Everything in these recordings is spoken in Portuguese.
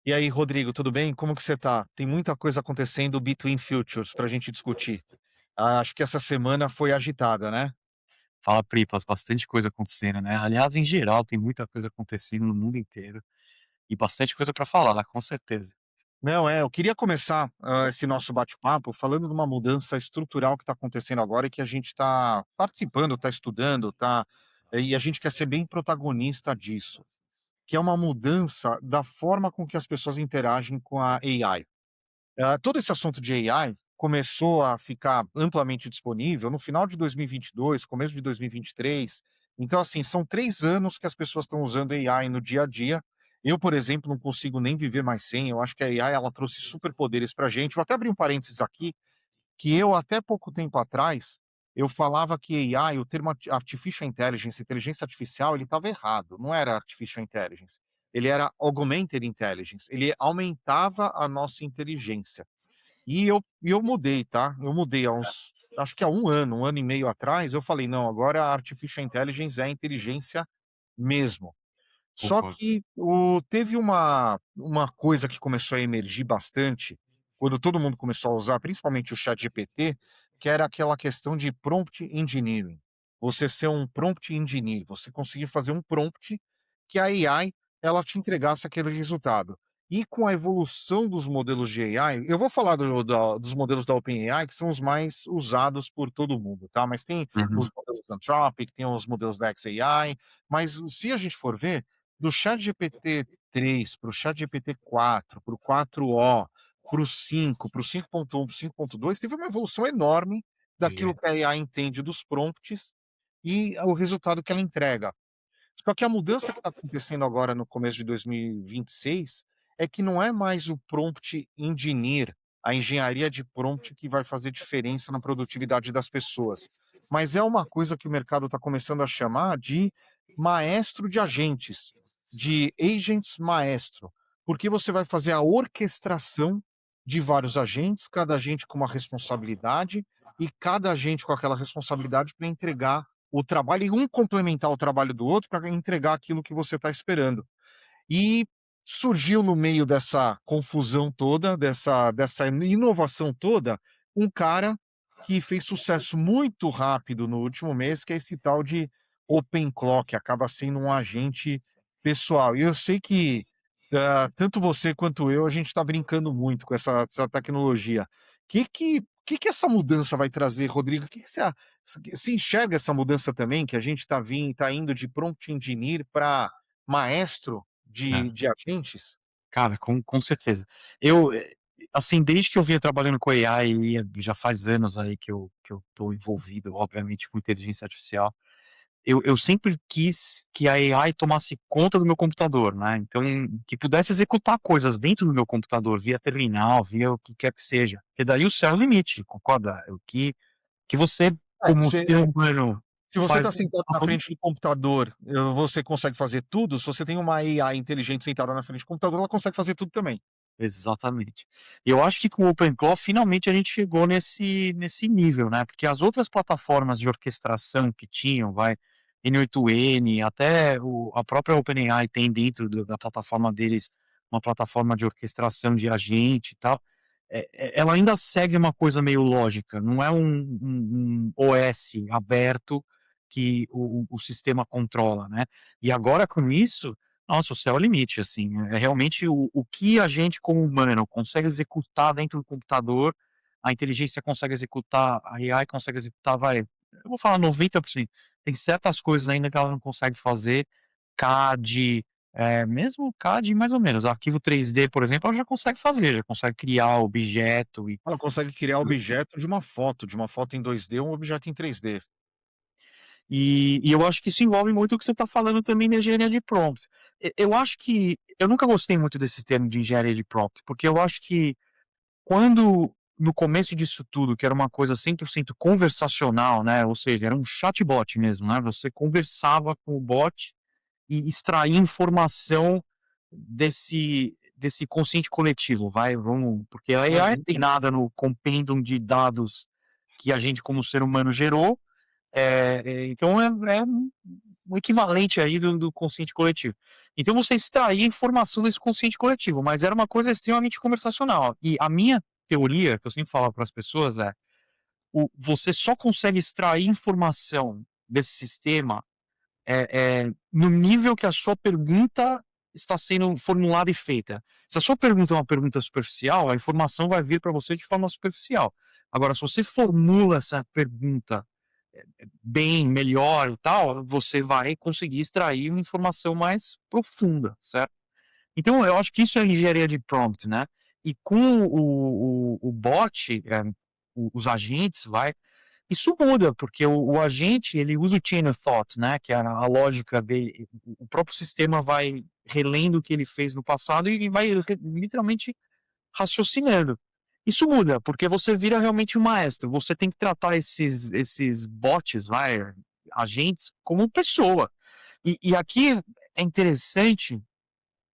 E aí, Rodrigo, tudo bem? Como que você tá? Tem muita coisa acontecendo between futures para a gente discutir. Acho que essa semana foi agitada, né? Fala, Pripas, bastante coisa acontecendo, né. Aliás, em geral, tem muita coisa acontecendo no mundo inteiro e bastante coisa pra falar, com certeza. Não, eu queria começar esse nosso bate-papo falando de uma mudança estrutural que está acontecendo agora e que a gente está participando, está estudando, e a gente quer ser bem protagonista disso, que é uma mudança da forma com que as pessoas interagem com a AI. Todo esse assunto de AI começou a ficar amplamente disponível no final de 2022, começo de 2023. Então, assim, são 3 anos que as pessoas estão usando AI no dia a dia. Eu, por exemplo, não consigo nem viver mais sem. Eu acho que a AI ela trouxe superpoderes para a gente. Vou até abrir um parênteses aqui, que eu até pouco tempo atrás, eu falava que AI, o termo artificial intelligence, inteligência artificial, ele estava errado, não era artificial intelligence, ele era augmented intelligence, ele aumentava a nossa inteligência. E eu mudei, tá, eu mudei há uns acho que há um ano e meio atrás, eu falei: "Não, agora a artificial intelligence é a inteligência mesmo". Só Concordo. que teve uma coisa que começou a emergir bastante, quando todo mundo começou a usar, principalmente o ChatGPT, que era aquela questão de prompt engineering. Você ser um prompt engineer, você conseguir fazer um prompt que a AI ela te entregasse aquele resultado. E com a evolução dos modelos de AI, eu vou falar dos modelos da OpenAI, que são os mais usados por todo mundo, tá? Mas tem os Uhum. modelos da Anthropic, tem os modelos da xAI, mas se a gente for ver, do ChatGPT 3 para o ChatGPT 4, para o 4o, para o 5, para o 5.1, para o 5.2, teve uma evolução enorme daquilo É. que a AI entende dos prompts e o resultado que ela entrega. Só que a mudança que está acontecendo agora no começo de 2026 é que não é mais o prompt engineer, a engenharia de prompt que vai fazer diferença na produtividade das pessoas, mas é uma coisa que o mercado está começando a chamar de maestro de agentes, de agents maestro, porque você vai fazer a orquestração de vários agentes, cada agente com uma responsabilidade e cada agente com aquela responsabilidade para entregar o trabalho e um complementar o trabalho do outro para entregar aquilo que você está esperando. E surgiu no meio dessa confusão toda, dessa inovação toda, um cara que fez sucesso muito rápido no último mês, que é esse tal de OpenClaw, que acaba sendo um agente pessoal. E eu sei que, tanto você quanto eu, a gente está brincando muito com essa tecnologia. Que essa mudança vai trazer, Rodrigo? Que você enxerga essa mudança também, que a gente está indo de prompt engineer para maestro É. de agentes? Cara, com certeza. Eu, assim, desde que eu vinha trabalhando com AI e já faz anos aí que eu tô envolvido, obviamente, com inteligência artificial, eu sempre quis que a AI tomasse conta do meu computador, né, então, que pudesse executar coisas dentro do meu computador, via terminal, via o que quer que seja, porque daí o céu é o limite, concorda? O que você, É, como ser humano, se você faz está sentado na frente do computador, você consegue fazer tudo, se você tem uma AI inteligente sentada na frente do computador, ela consegue fazer tudo também. exatamente. E eu acho que com o OpenClaw finalmente a gente chegou nesse nível, né, porque as outras plataformas de orquestração que tinham, N8N, até a própria OpenAI tem dentro da plataforma deles, uma plataforma de orquestração de agente e tal, ela ainda segue uma coisa meio lógica, não é um OS aberto que o sistema controla, né. E agora com isso, nossa, o céu é o limite, assim, é realmente o que a gente como humano consegue executar dentro do computador, a inteligência consegue executar, a AI consegue executar, eu vou falar 90%. Tem certas coisas ainda que ela não consegue fazer, CAD, mesmo CAD mais ou menos, arquivo 3D, por exemplo, ela já consegue fazer, já consegue criar objeto e Ela consegue criar objeto de uma foto em 2D, um objeto em 3D. e eu acho que isso envolve muito o que você está falando também da engenharia de prompt. Eu acho que eu nunca gostei muito desse termo de engenharia de prompt, porque eu acho que quando no começo disso tudo, que era uma coisa 100% conversacional, né, ou seja, era um chatbot mesmo, né, você conversava com o bot e extraía informação desse consciente coletivo, vamos porque a AI é Uhum. treinada no compêndio de dados que a gente como ser humano gerou, então um equivalente aí do consciente coletivo. Então você extraía informação desse consciente coletivo, mas era uma coisa extremamente conversacional. E a minha teoria, que eu sempre falo para as pessoas é, você só consegue extrair informação desse sistema no nível que a sua pergunta está sendo formulada e feita. Se a sua pergunta é uma pergunta superficial, a informação vai vir para você de forma superficial. Agora, se você formula essa pergunta bem, melhor e tal, você vai conseguir extrair uma informação mais profunda, certo? Então, eu acho que isso é engenharia de prompt, né? E com o bot, os agentes, isso muda, porque o agente, ele usa o chain of thought, né, que é a lógica dele, o próprio sistema vai relendo o que ele fez no passado e vai literalmente raciocinando. Isso muda, porque você vira realmente um maestro, você tem que tratar esses bots, agentes, como pessoa. E aqui é interessante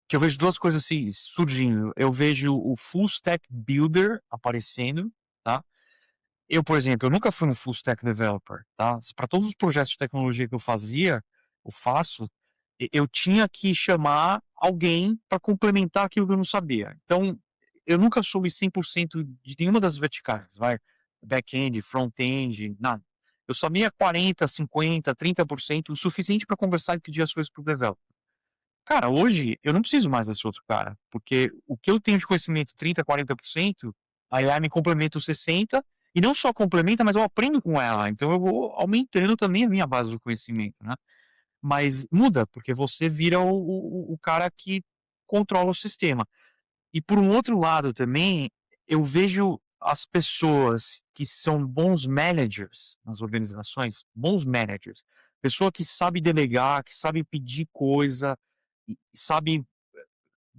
que eu vejo duas coisas assim surgindo. Eu vejo o full stack builder aparecendo, tá? Eu, por exemplo, eu nunca fui um full stack developer, tá? Para todos os projetos de tecnologia que eu faço, eu tinha que chamar alguém para complementar aquilo que eu não sabia. Então, eu nunca soube 100% de nenhuma das verticais, back-end, front-end, nada. Eu sabia 40, 50, 30%, o suficiente para conversar e pedir as coisas para o developer. Cara, hoje eu não preciso mais desse outro cara, porque o que eu tenho de conhecimento 30, 40%, a AI me complementa os 60, e não só complementa, mas eu aprendo com ela, então eu vou aumentando também a minha base do conhecimento, né. Mas muda, porque você vira o cara que controla o sistema. E por um outro lado também, eu vejo as pessoas que são bons managers nas organizações, bons managers, pessoa que sabe delegar, que sabe pedir coisa, e sabe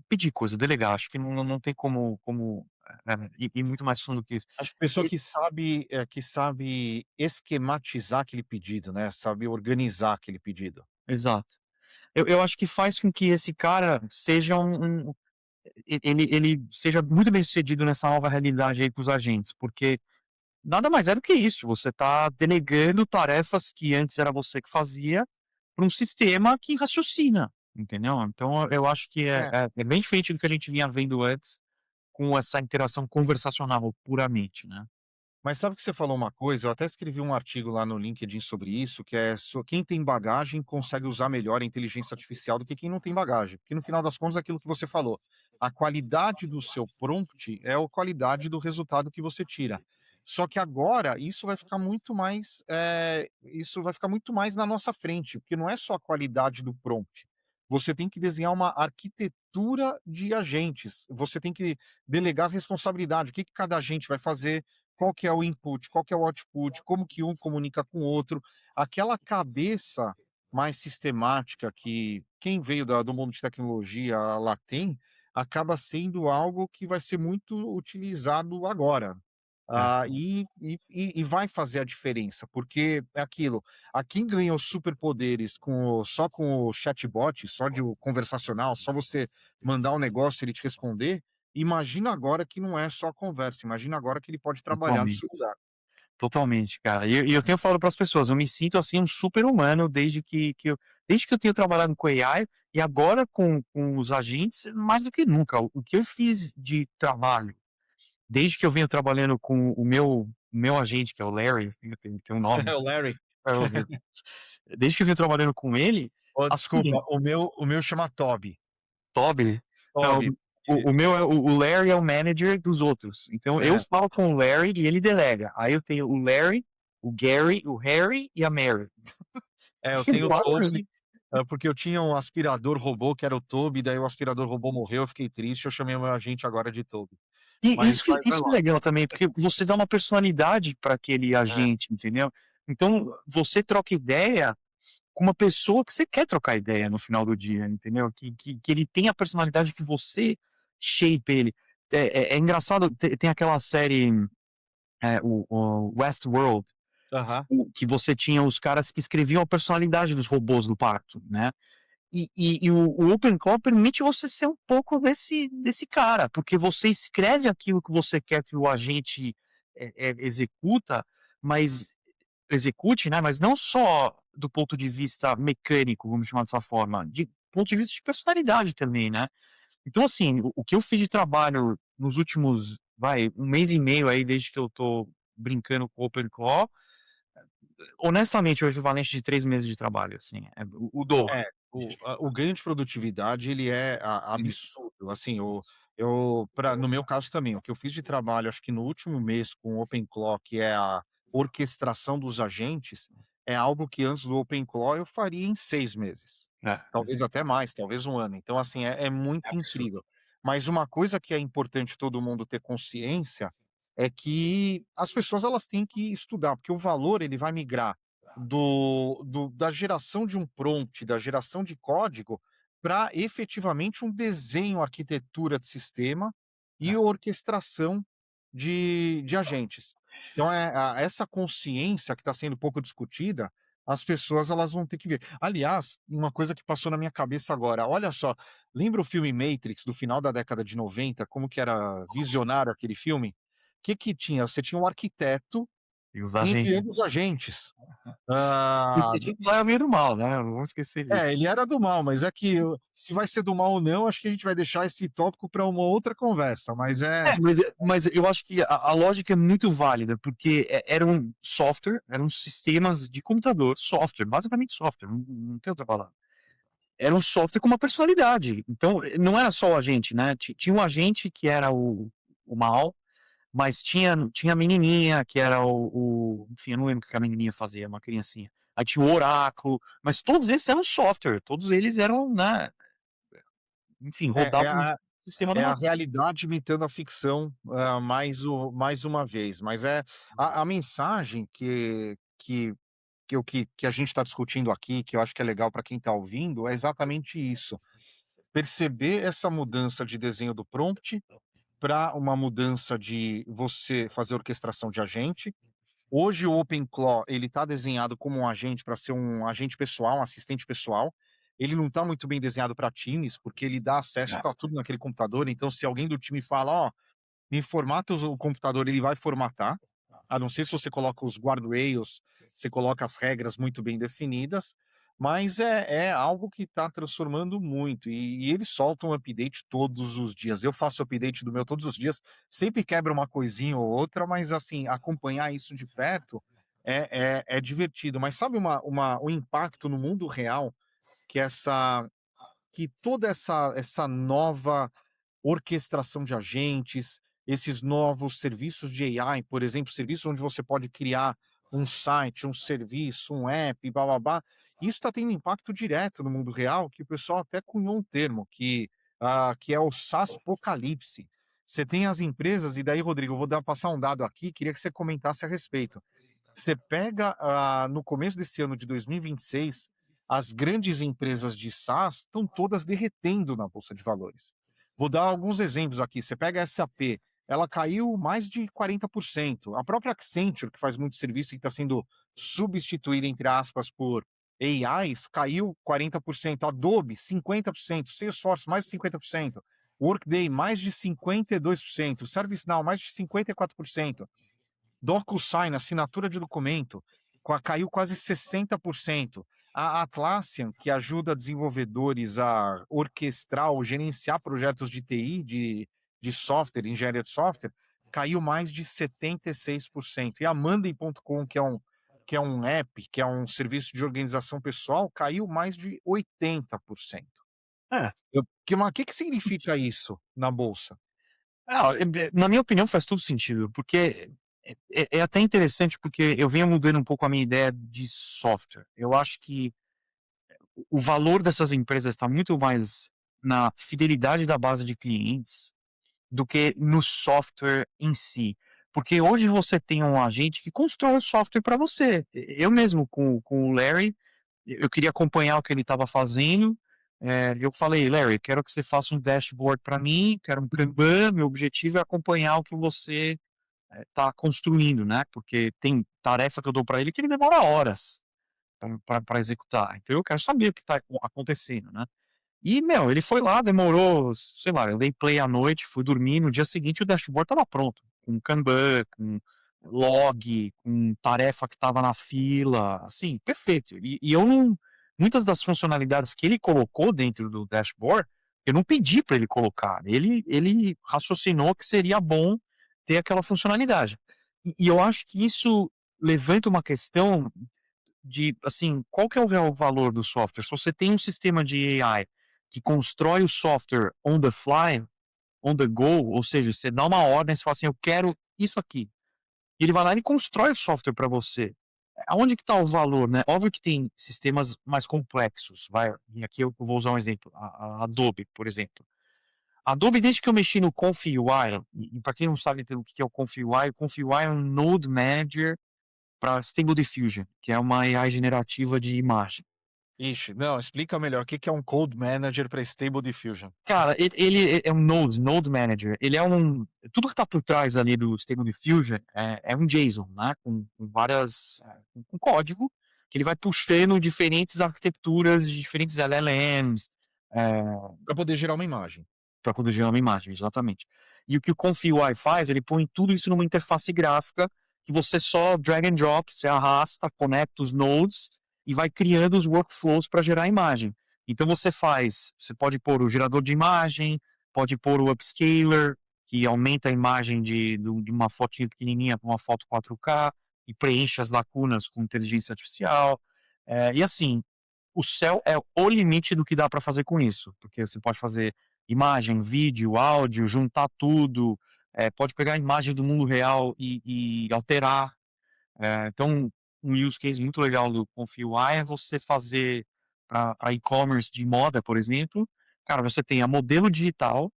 pedir coisa, delegar, acho que não tem como, ir muito mais fundo que isso. Acho que pessoa E que sabe esquematizar aquele pedido, né, sabe organizar aquele pedido. exato. Eu acho que faz com que esse cara seja ele seja muito bem-sucedido nessa nova realidade aí com os agentes, porque nada mais é do que isso, você está delegando tarefas que antes era você que fazia, para um sistema que raciocina, entendeu. Então eu acho que É. é bem diferente do que a gente vinha vendo antes, com essa interação conversacional puramente, né. Mas sabe que você falou uma coisa, eu até escrevi um artigo lá no LinkedIn sobre isso, que é quem tem bagagem consegue usar melhor a inteligência artificial do que quem não tem bagagem. Porque no final das contas é aquilo que você falou, a qualidade do seu prompt é a qualidade do resultado que você tira. Só que agora isso vai ficar muito mais, isso vai ficar muito mais na nossa frente, porque não é só a qualidade do prompt. Você tem que desenhar uma arquitetura de agentes, você tem que delegar responsabilidade, o que que cada agente vai fazer, qual que é o input, qual que é o output, como que um comunica com o outro. Aquela cabeça mais sistemática que quem veio do mundo de tecnologia lá tem, acaba sendo algo que vai ser muito utilizado agora. É, E vai fazer a diferença, porque é aquilo, a quem ganhou superpoderes só com o chatbot, só de o conversacional, só você mandar um negócio e ele te responder, imagina agora que não é só conversa, imagina agora que ele pode trabalhar no totalmente, seu lugar. totalmente, cara. E eu tenho falado para as pessoas, eu me sinto, assim, um super-humano desde que eu tenho trabalhado com AI, e agora com os agentes, mais do que nunca. O que eu fiz de trabalho desde que eu venho trabalhando com o meu agente, que é o Larry, tem um nome, O Larry. é o desde que eu venho trabalhando com ele, Oh, desculpa, assim, o meu chama Toby. Toby, não, Toby. o meu é o Larry é o manager dos outros, então eu É, falo com o Larry e ele delega, aí eu tenho o Larry, o Gary, o Harry e a Mary. eu Tem tenho o 4 Toby, ali. porque eu tinha um aspirador robô que era o Toby, daí o aspirador robô morreu, eu fiquei triste, eu chamei o meu agente agora de Toby. E Mas isso vai isso é lá. legal também, porque você dá uma personalidade para aquele É. agente, entendeu. Então você troca ideia com uma pessoa que você quer trocar ideia no final do dia, entendeu? Que ele tem a personalidade que você shape ele. É engraçado, tem aquela série, o Westworld, Aham. que você tinha os caras que escreviam a personalidade dos robôs do parto, né. E o OpenClaw permite você ser um pouco desse cara, porque você escreve aquilo que você quer que o agente, executa, mas execute, né, mas não só do ponto de vista mecânico, vamos chamar dessa forma, de ponto de vista de personalidade também, né. Então, assim, o que eu fiz de trabalho nos últimos, vai, 1 mês e meio aí desde que eu tô brincando com o OpenClaw, honestamente é o equivalente de 3 meses de trabalho, assim, o dobro. É, o ganho de produtividade ele é a Uhum. absurdo, assim, eu pra no meu caso também, o que eu fiz de trabalho, acho que no último mês com o OpenClaw, que é a orquestração dos agentes, é algo que antes do OpenClaw eu faria em 6 meses, É, talvez exato. até mais, talvez um ano. Então, assim, é É muito absurdo. incrível. Mas uma coisa que é importante todo mundo ter consciência, é que as pessoas elas têm que estudar, porque o valor ele vai migrar da geração de um prompt, da geração de código, para efetivamente um desenho, arquitetura de sistema É. e orquestração de agentes. Então essa consciência que está sendo pouco discutida, as pessoas elas vão ter que ver. Aliás, uma coisa que passou na minha cabeça agora, olha só, lembra o filme Matrix do final da década de 90, como que era visionário aquele filme? Que tinha? Você tinha um arquiteto E os agentes. enviando os agentes. E o Ah, Petit lá é o meio do mal, né, não vamos esquecer disso. ele era do mal, mas é que se vai ser do mal ou não, acho que a gente vai deixar esse tópico para uma outra conversa, mas é Mas eu acho que a lógica é muito válida, porque era um software, eram sistemas de computador, software, basicamente software, não tem outra palavra. Era um software com uma personalidade, então, não era só o agente, né, tinha um agente que era o mal, mas tinha a menininha que era enfim, eu não lembro o que a menininha fazia, uma criancinha. Aí tinha o oráculo, mas todos esses eram software, todos eles eram, né, enfim, é rodavam no a sistema é a numa. realidade imitando a ficção, mais uma vez, mas é a mensagem que a gente está discutindo aqui, que eu acho que é legal para quem está ouvindo, é exatamente isso, perceber essa mudança de desenho do prompt para uma mudança de você fazer orquestração de agente. Hoje o OpenClaw, ele está desenhado como um agente para ser um agente pessoal, um assistente pessoal. Ele não está muito bem desenhado para times, porque ele dá acesso a tudo naquele computador, então se alguém do time fala: "Ó, me formata o computador", ele vai formatar, a não ser se você coloca os guardrails, você coloca as regras muito bem definidas, mas é algo que está transformando muito, e eles soltam update todos os dias. Eu faço update do meu todos os dias, sempre quebra uma coisinha ou outra, mas, assim, acompanhar isso de perto é divertido. Mas sabe o impacto no mundo real que toda essa nova orquestração de agentes, esses novos serviços de AI, por exemplo, serviços onde você pode criar um site, um serviço, um app, blá-blá-blá, isso está tendo impacto direto no mundo real, que o pessoal até cunhou um termo que é o SaaSpocalipse. Você tem as empresas e daí, Rodrigo, eu vou passar um dado aqui, queria que você comentasse a respeito. Você pega, no começo desse ano de 2026, as grandes empresas de SaaS estão todas derretendo na bolsa de valores. Vou dar alguns exemplos aqui. Você pega a SAP, ela caiu mais de 40%. A própria Accenture, que faz muito serviço e está sendo substituída, entre aspas, por AIs, caiu 40%. Adobe, 50%. Salesforce, mais de 50%. Workday, mais de 52%. ServiceNow, mais de 54%. DocuSign, assinatura de documento, caiu quase 60%. A Atlassian, que ajuda desenvolvedores a orquestrar ou gerenciar projetos de TI, de software, engenharia de software, caiu mais de 76%. E a Monday.com, que é um app, que é um serviço de organização pessoal, caiu mais de 80%. É. Mas que significa isso na bolsa? Ah, na minha opinião faz todo sentido, porque é até interessante, porque eu venho mudando um pouco a minha ideia de software. Eu acho que o valor dessas empresas está muito mais na fidelidade da base de clientes do que no software em si. Porque hoje você tem um agente que constrói o software para você. Eu mesmo com o Larry, eu queria acompanhar o que ele estava fazendo. Eu falei, Larry, quero que você faça um dashboard para mim, quero um Kanban, meu objetivo é acompanhar o que você está construindo, né? Porque tem tarefa que eu dou para ele que ele demora horas para executar. Então eu quero saber o que está acontecendo, né? E, meu, ele foi lá, demorou, sei lá, eu dei play à noite, fui dormir, no dia seguinte o dashboard estava pronto, com Kanban, com log, com tarefa que estava na fila, assim, perfeito. E eu não muitas das funcionalidades que ele colocou dentro do dashboard, eu não pedi para ele colocar, ele raciocinou que seria bom ter aquela funcionalidade. E eu acho que isso levanta uma questão de, assim, qual que é o real valor do software? Se você tem um sistema de AI que constrói o software on the fly, on the go, ou seja, você dá uma ordem, você fala assim: "Eu quero isso aqui". E ele vai lá e constrói o software para você. Aonde que está o valor, né? Óbvio que tem sistemas mais complexos, vai, e aqui eu vou usar um exemplo, a Adobe, por exemplo. A Adobe, desde que eu mexi no ComfyUI, e para quem não sabe o que é o ComfyUI é um Node Manager para Stable Diffusion, que é uma AI generativa de imagem. Ixi, não, explica melhor, o que que é um Code Manager para Stable Diffusion? Cara, ele é um Node Manager. Ele é um tudo que tá por trás ali do Stable Diffusion é um JSON, né, com várias com código, que ele vai puxando diferentes arquiteturas de diferentes LLMs, eh Para poder gerar uma imagem. para quando gera uma imagem, exatamente. E o que o ComfyUI faz, ele põe tudo isso numa interface gráfica que você só drag and drop, você arrasta, conecta os nodes e vai criando os workflows para gerar a imagem. Então você pode pôr o gerador de imagem, pode pôr o upscaler, que aumenta a imagem de uma fotinha pequenininha para uma foto 4K e preenche as lacunas com inteligência artificial. E assim, o céu é o limite do que dá para fazer com isso, porque você pode fazer imagem, vídeo, áudio, juntar tudo, pode pegar a imagem do mundo real e alterar. Então, um use case muito legal do ConfyUI é você fazer para e-commerce de moda, por exemplo, cara, você tem a modelo digital,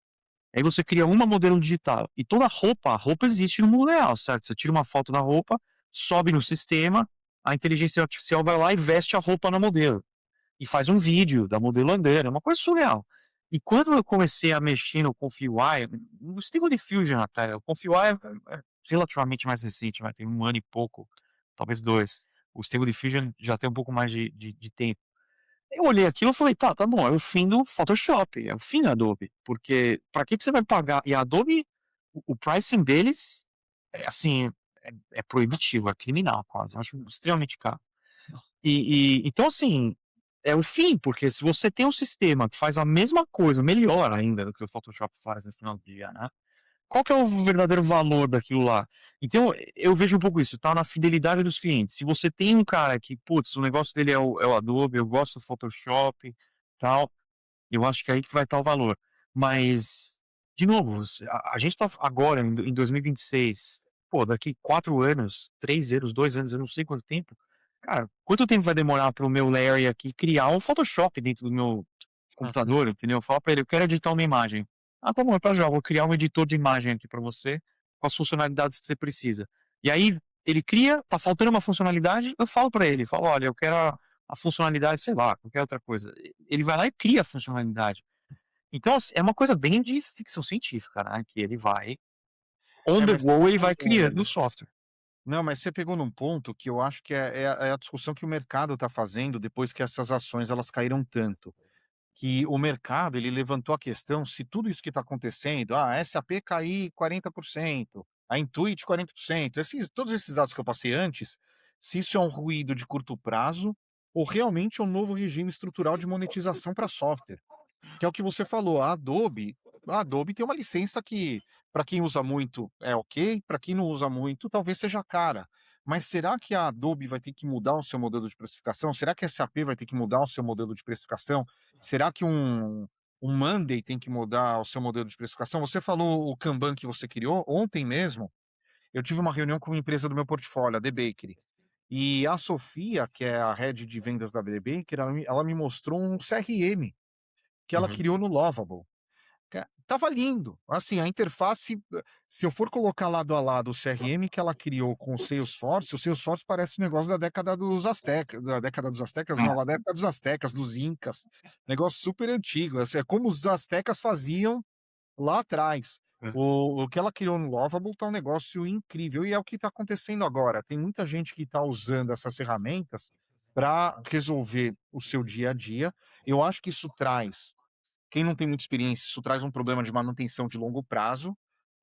aí você cria uma modelo digital e toda a roupa existe no mundo real, certo? Você tira uma foto da roupa, sobe no sistema, a inteligência artificial vai lá e veste a roupa na modelo e faz um vídeo da modelo andando, é uma coisa surreal. E quando eu comecei a mexer no ConfyUI, no Stable Diffusion até, o ConfyUI é relativamente mais recente, vai ter 1 ano e pouco, talvez 2. O Stable Diffusion já tem um pouco mais de tempo. Eu olhei aquilo e falei: "Tá bom, é o fim do Photoshop, é o fim da Adobe, porque pra que você vai pagar", e a Adobe, o pricing deles é assim, é proibitivo, é criminal quase, eu acho extremamente caro. Então, assim, é o fim, porque se você tem um sistema que faz a mesma coisa, melhor ainda do que o Photoshop faz no final do dia, né, qual que é o verdadeiro valor daquilo lá? Então, eu vejo um pouco isso, tá na fidelidade dos clientes. Se você tem um cara que, putz, o negócio dele é o Adobe, eu gosto do Photoshop, tal, eu acho que é aí que vai estar o valor. Mas, de novo, a gente tá agora em 2026, pô, daqui 4 anos, 3 anos, 2 anos, eu não sei quanto tempo, cara, quanto tempo vai demorar para o meu Larry aqui criar um Photoshop dentro do meu Uhum. computador, entendeu? Fala para ele: "Eu quero editar uma imagem". "Ah, tá bom, então já, vou criar um editor de imagem aqui para você, com as funcionalidades que você precisa". E aí ele cria, tá faltando uma funcionalidade, eu falo para ele, falo: "Olha, eu quero a funcionalidade, sei lá, qualquer outra coisa". Ele vai lá e cria a funcionalidade. Então, assim, é uma coisa bem de ficção científica, né, que ele vai on É, the mas você go, ele vai criando o pegou software. não, mas você pegou num ponto que eu acho que é a discussão que o mercado está fazendo depois que essas ações elas caíram tanto. Que o mercado ele levantou a questão se tudo isso que está acontecendo, a SAP cair 40%, a Intuit 40%, todos esses dados que eu passei antes, se isso é um ruído de curto prazo ou realmente é um novo regime estrutural de monetização para software. Que é o que você falou, a Adobe tem uma licença que, para quem usa muito, é ok, para quem não usa muito, talvez seja cara. Mas será que a Adobe vai ter que mudar o seu modelo de precificação? Será que a SAP vai ter que mudar o seu modelo de precificação? Será que um Monday tem que mudar o seu modelo de precificação? Você falou o Kanban que você criou, ontem mesmo, eu tive uma reunião com uma empresa do meu portfólio, a The Bakery. E a Sofia, que é a head de vendas da The Bakery, ela me mostrou um CRM que ela Uhum. criou no Lovable. Tava lindo. Assim, a interface, se eu for colocar lado a lado o CRM que ela criou com o Salesforce parece um negócio da década dos astecas não, lá da época dos astecas, dos incas. Negócio super antigo, assim, é como os astecas faziam lá atrás. É. O que ela criou no Lovable tá um negócio incrível e é o que tá acontecendo agora. Tem muita gente que tá usando essas ferramentas para resolver o seu dia a dia. Eu acho que isso traz quem não tem muita experiência, isso traz um problema de manutenção de longo prazo,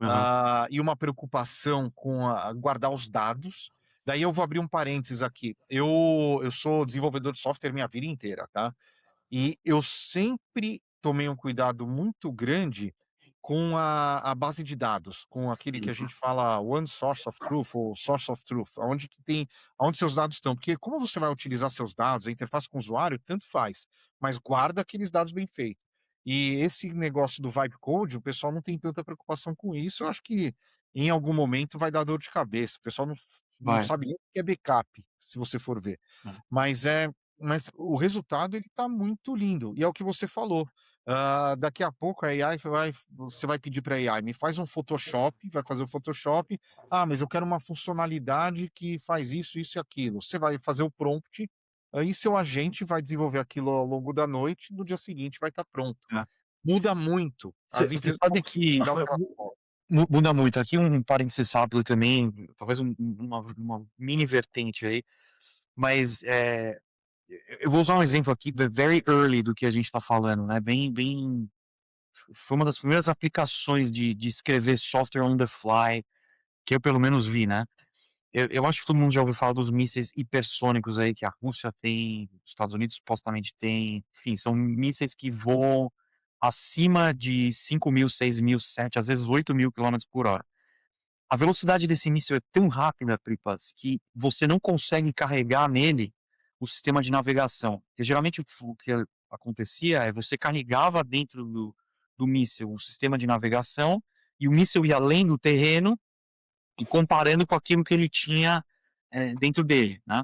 Aham. e uma preocupação com a guardar os dados. Daí eu vou abrir um parênteses aqui. Eu sou desenvolvedor de software minha vida inteira, tá? E eu sempre tomei um cuidado muito grande com a base de dados, com aquele que a Uhum. gente fala one source of truth ou source of truth, aonde seus dados estão, porque como você vai utilizar seus dados, a interface com o usuário, tanto faz, mas guarda aqueles dados bem feitos. E esse negócio do vibe code, o pessoal não tem tanta preocupação com isso, eu acho que em algum momento vai dar dor de cabeça, o pessoal não Vai. sabe nem o que é backup, se você for ver. É. Mas é mas o resultado ele tá muito lindo, e é o que você falou, daqui a pouco a AI você vai pedir para a AI: "Me faz um Photoshop", vai fazer o Photoshop, "Ah, mas eu quero uma funcionalidade que faz isso, isso e aquilo". Você vai fazer o prompt, aí seu agente vai desenvolver aquilo ao longo da noite, no dia seguinte vai estar pronto. É. Muda muito, as Você empresas sabe vão que dar o que elas podem. muda muito. Aqui um parênteses rápido também, talvez uma mini vertente aí, mas, eu vou usar um exemplo aqui very early do que a gente está falando, né, bem foi uma das primeiras aplicações de escrever software on the fly, que eu pelo menos vi, né. Eu acho que todo mundo já ouviu falar dos mísseis hipersônicos aí que a Rússia tem, os Estados Unidos supostamente tem, enfim, são mísseis que voam acima de 5.000, 6.000, 7, às vezes 8.000 quilômetros por hora. A velocidade desse míssil é tão rápida, Pripas, que você não consegue carregar nele o sistema de navegação. Porque geralmente o que acontecia é você carregava dentro do míssil o sistema de navegação e o míssil ia além do terreno e comparando com aquilo que ele tinha, dentro dele, né.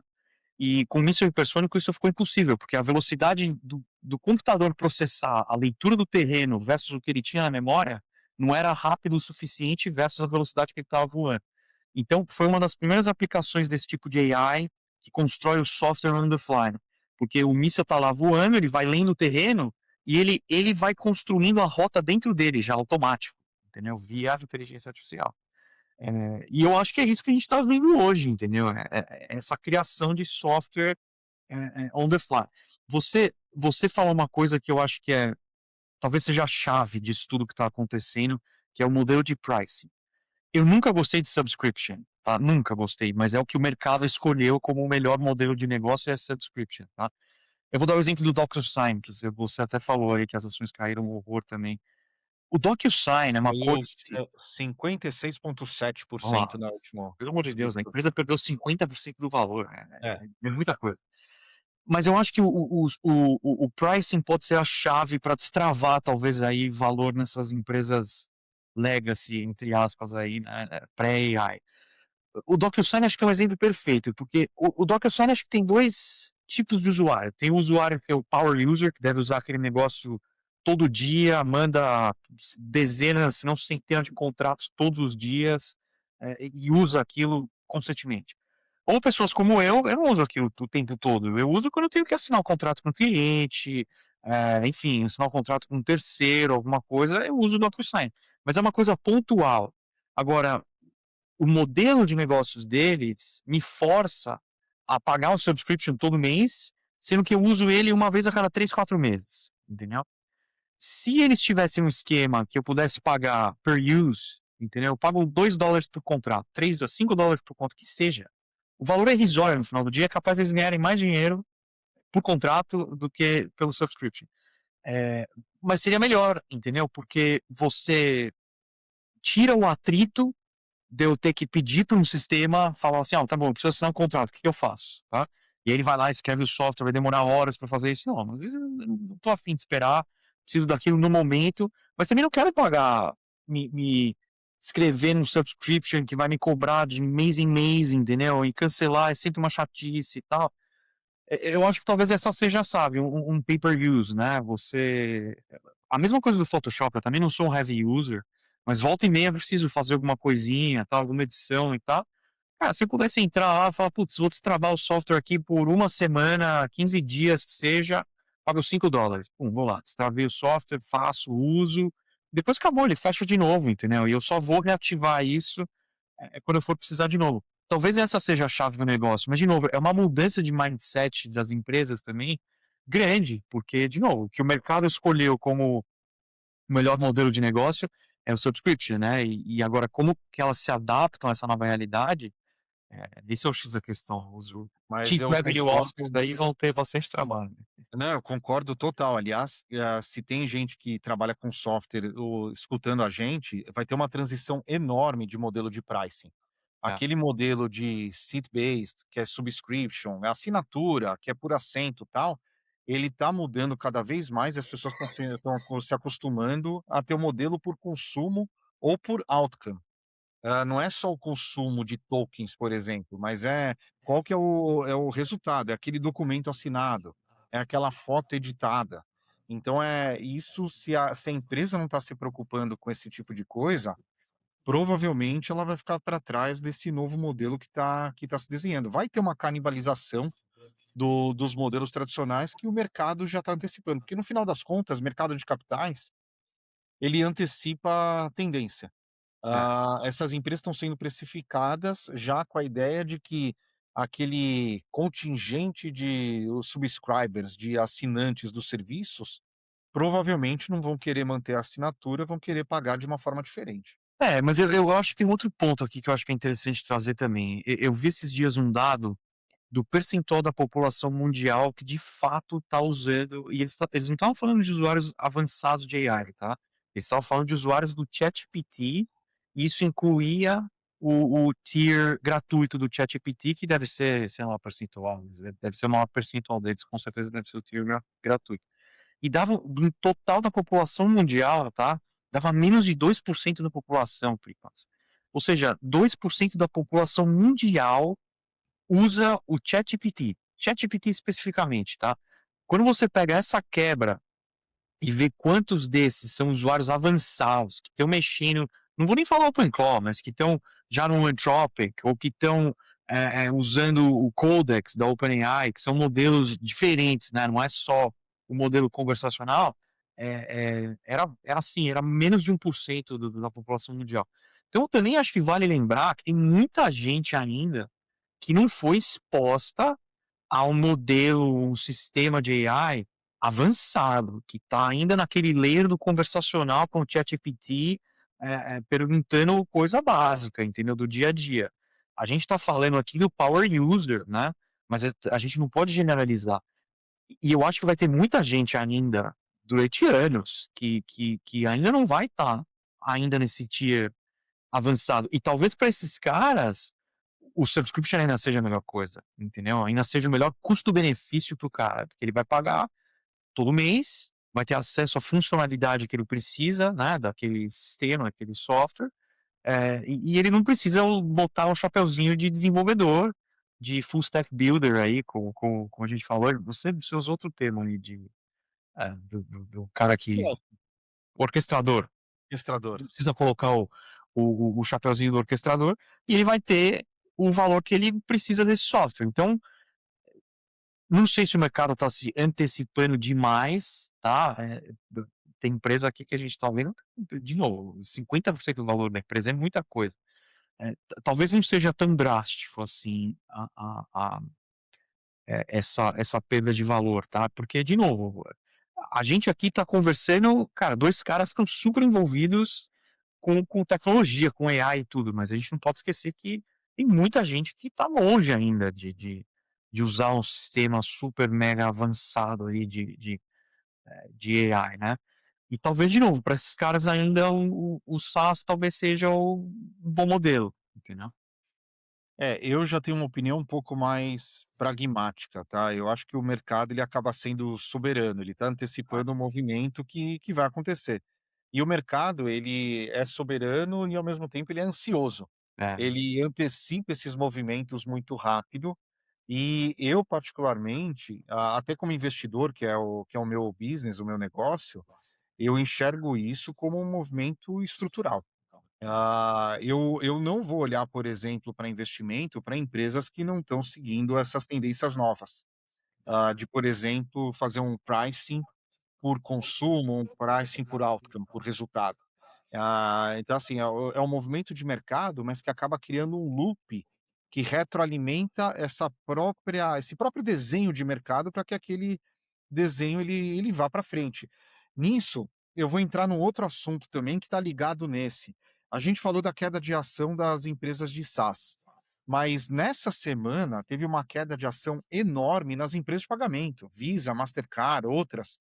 E com o míssil hipersônico isso ficou impossível, porque a velocidade do computador processar a leitura do terreno versus o que ele tinha na memória, não era rápido o suficiente versus a velocidade que ele estava voando. Então foi uma das primeiras aplicações desse tipo de AI que constrói o software on the fly, né, porque o míssil está lá voando, ele vai lendo o terreno e ele vai construindo a rota dentro dele já automático, entendeu, via inteligência artificial. E eu acho que é isso que a gente está vendo hoje, entendeu? Essa criação de software on the fly. Você falou uma coisa que eu acho que talvez seja a chave disso tudo que está acontecendo, que é o modelo de pricing. Eu nunca gostei de subscription, tá? Nunca gostei, mas é o que o mercado escolheu como o melhor modelo de negócio é subscription, tá? Eu vou dar o exemplo do DocuSign, que você até falou aí que as ações caíram um horror também. O DocuSign é uma Caiu coisa que 56,7% na nossa, última pelo amor de Deus, a pesquisa. empresa perdeu 50% do valor, É. é muita coisa. Mas eu acho que o pricing pode ser a chave para destravar talvez aí valor nessas empresas legacy, entre aspas aí, né, pré-AI. O DocuSign acho que é um exemplo perfeito, porque o DocuSign acho que tem 2 tipos de usuário. Tem o usuário que é o power user, que deve usar aquele negócio todo dia, manda dezenas, se não centenas de contratos todos os dias, e usa aquilo constantemente. Ou pessoas como eu não uso aquilo o tempo todo, eu uso quando eu tenho que assinar um contrato com o cliente, enfim, assinar um contrato com um terceiro, alguma coisa, eu uso o DocuSign, mas é uma coisa pontual. Agora, o modelo de negócios deles me força a pagar o subscription todo mês, sendo que eu uso ele uma vez a cada 3, 4 meses, entendeu? Se eles tivessem um esquema que eu pudesse pagar per use, entendeu? Eu pago $2 por contrato, 3 a $5 por contrato, que seja. O valor é irrisório no final do dia, é capaz eles ganharem mais dinheiro por contrato do que pelo subscription. Eh, mas seria melhor, entendeu? Porque você tira o atrito de eu ter que pedir para um sistema, falar assim: "Ah, tá bom, eu preciso assinar um contrato, o que que eu faço?", tá. E aí ele vai lá, escreve o software, vai demorar horas para fazer isso. Não, às vezes eu não tô afim de esperar, preciso daquilo no momento, mas também não quero pagar, me inscrever num subscription que vai me cobrar de mês em mês, entendeu, e cancelar é sempre uma chatice e tal. Eu acho que talvez essa seja, sabe, um pay per use, né, você a mesma coisa do Photoshop, eu também não sou um heavy user, mas volta e meia eu preciso fazer alguma coisinha, tal, alguma edição e tal. Cara, se eu pudesse entrar lá e falar: "Putz, vou destravar o software aqui por uma semana, 15 dias que seja, pago $5. Pum, vou lá, destravei o software, faço, uso, depois acabou, ele fecha de novo, entendeu, e eu só vou reativar isso quando eu for precisar de novo. Talvez essa seja a chave do negócio, mas de novo, é uma mudança de mindset das empresas também grande, porque de novo, o que o mercado escolheu como o melhor modelo de negócio, é o subscription, né, e agora como que elas se adaptam a essa nova realidade, esse é o X da questão. Os o Mas Chief eu Revenue Officers concordo. daí vão ter bastante trabalho, né. Não, eu concordo total. Aliás, se tem gente que trabalha com software ou escutando a gente, vai ter uma transição enorme de modelo de pricing. É, Aquele modelo de seat-based, que é subscription, é assinatura, que é por assento, tal, ele está mudando cada vez mais e as pessoas estão se acostumando a ter o modelo por consumo ou por outcome. Não é só o consumo de tokens, por exemplo, mas qual que é o resultado, é aquele documento assinado, é aquela foto editada. Então é isso, se a empresa não está se preocupando com esse tipo de coisa, provavelmente ela vai ficar para trás desse novo modelo que tá se desenhando. Vai ter uma canibalização dos modelos tradicionais que o mercado já está antecipando, porque no final das contas, mercado de capitais, ele antecipa a tendência. é. Essas empresas estão sendo precificadas já com a ideia de que aquele contingente de os subscribers, de assinantes dos serviços, provavelmente não vão querer manter a assinatura, vão querer pagar de uma forma diferente. É, mas eu acho que tem outro ponto aqui que eu acho que é interessante trazer também. Eu vi esses dias um dado do percentual da população mundial que de fato está usando, e eles não estavam falando de usuários avançados de AI, tá? Eles estavam falando de usuários do ChatGPT, e isso incluía o tier gratuito do ChatGPT, que deve ser, sei lá, percentual, deve ser o maior percentual deles, com certeza deve ser o tier gratuito. E dava no total da população mundial, tá, dava menos de 2% da população, Pripas. Ou seja, 2% da população mundial usa o ChatGPT. ChatGPT especificamente, tá. Quando você pega essa quebra e vê quantos desses são usuários avançados, que estão mexendo, não vou nem falar OpenClaw, mas que estão já no Anthropic, ou que estão usando o Codex da OpenAI, que são modelos diferentes, né? Não é só o modelo conversacional, era assim, era menos de 1% da população mundial. Então, eu também acho que vale lembrar que tem muita gente ainda que não foi exposta a um modelo, um sistema de AI avançado, que está ainda naquele layer do conversacional com o ChatGPT, perguntando coisa básica, entendeu? Do dia a dia. A gente está falando aqui do power user, né? Mas a gente não pode generalizar. E eu acho que vai ter muita gente ainda, durante anos, que ainda não vai estar ainda nesse tier avançado. E talvez para esses caras, o subscription ainda seja a melhor coisa, entendeu? Ainda seja o melhor custo-benefício para o cara, porque ele vai pagar todo mês, vai ter acesso à funcionalidade que ele precisa, né, daquele sistema, daquele software, e ele não precisa botar o chapeuzinho de desenvolvedor, de full stack builder aí, como a gente falou, você usou outro termo aí do cara que Yes. orquestrador. Orquestrador. Não precisa colocar o chapeuzinho do orquestrador, e ele vai ter o valor que ele precisa desse software. Então, não sei se o mercado está se antecipando demais, tá? Tem empresa aqui que a gente está vendo, de novo, 50% do valor da empresa é muita coisa. Talvez não seja tão drástico assim essa perda de valor, tá? Porque, de novo, a gente aqui está conversando, cara, dois caras que estão super envolvidos com tecnologia, com AI e tudo, mas a gente não pode esquecer que tem muita gente que está longe ainda de usar um sistema super mega avançado aí de AI, né? E talvez, de novo, para esses caras ainda o SaaS talvez seja um bom modelo, entendeu? Eu já tenho uma opinião um pouco mais pragmática, tá? Eu acho que o mercado ele acaba sendo soberano, ele está Ah, antecipando o movimento que vai acontecer. E o mercado, ele é soberano e ao mesmo tempo ele é ansioso. é, Ele antecipa esses movimentos muito rápido e eu particularmente, até como investidor, que é o meu business, o meu negócio, eu enxergo isso como um movimento estrutural. Eu não vou olhar, por exemplo, para investimento, para empresas que não estão seguindo essas tendências novas, de, por exemplo, fazer um pricing por consumo, um pricing por outcome, por resultado. Então, assim, é um movimento de mercado, mas que acaba criando um loop que retroalimenta esse próprio desenho de mercado para que aquele desenho ele vá para frente. Nisso eu vou entrar num outro assunto também que está ligado nesse. A gente falou da queda de ação das empresas de SaaS, mas nessa semana teve uma queda de ação enorme nas empresas de pagamento, Visa, Mastercard, outras,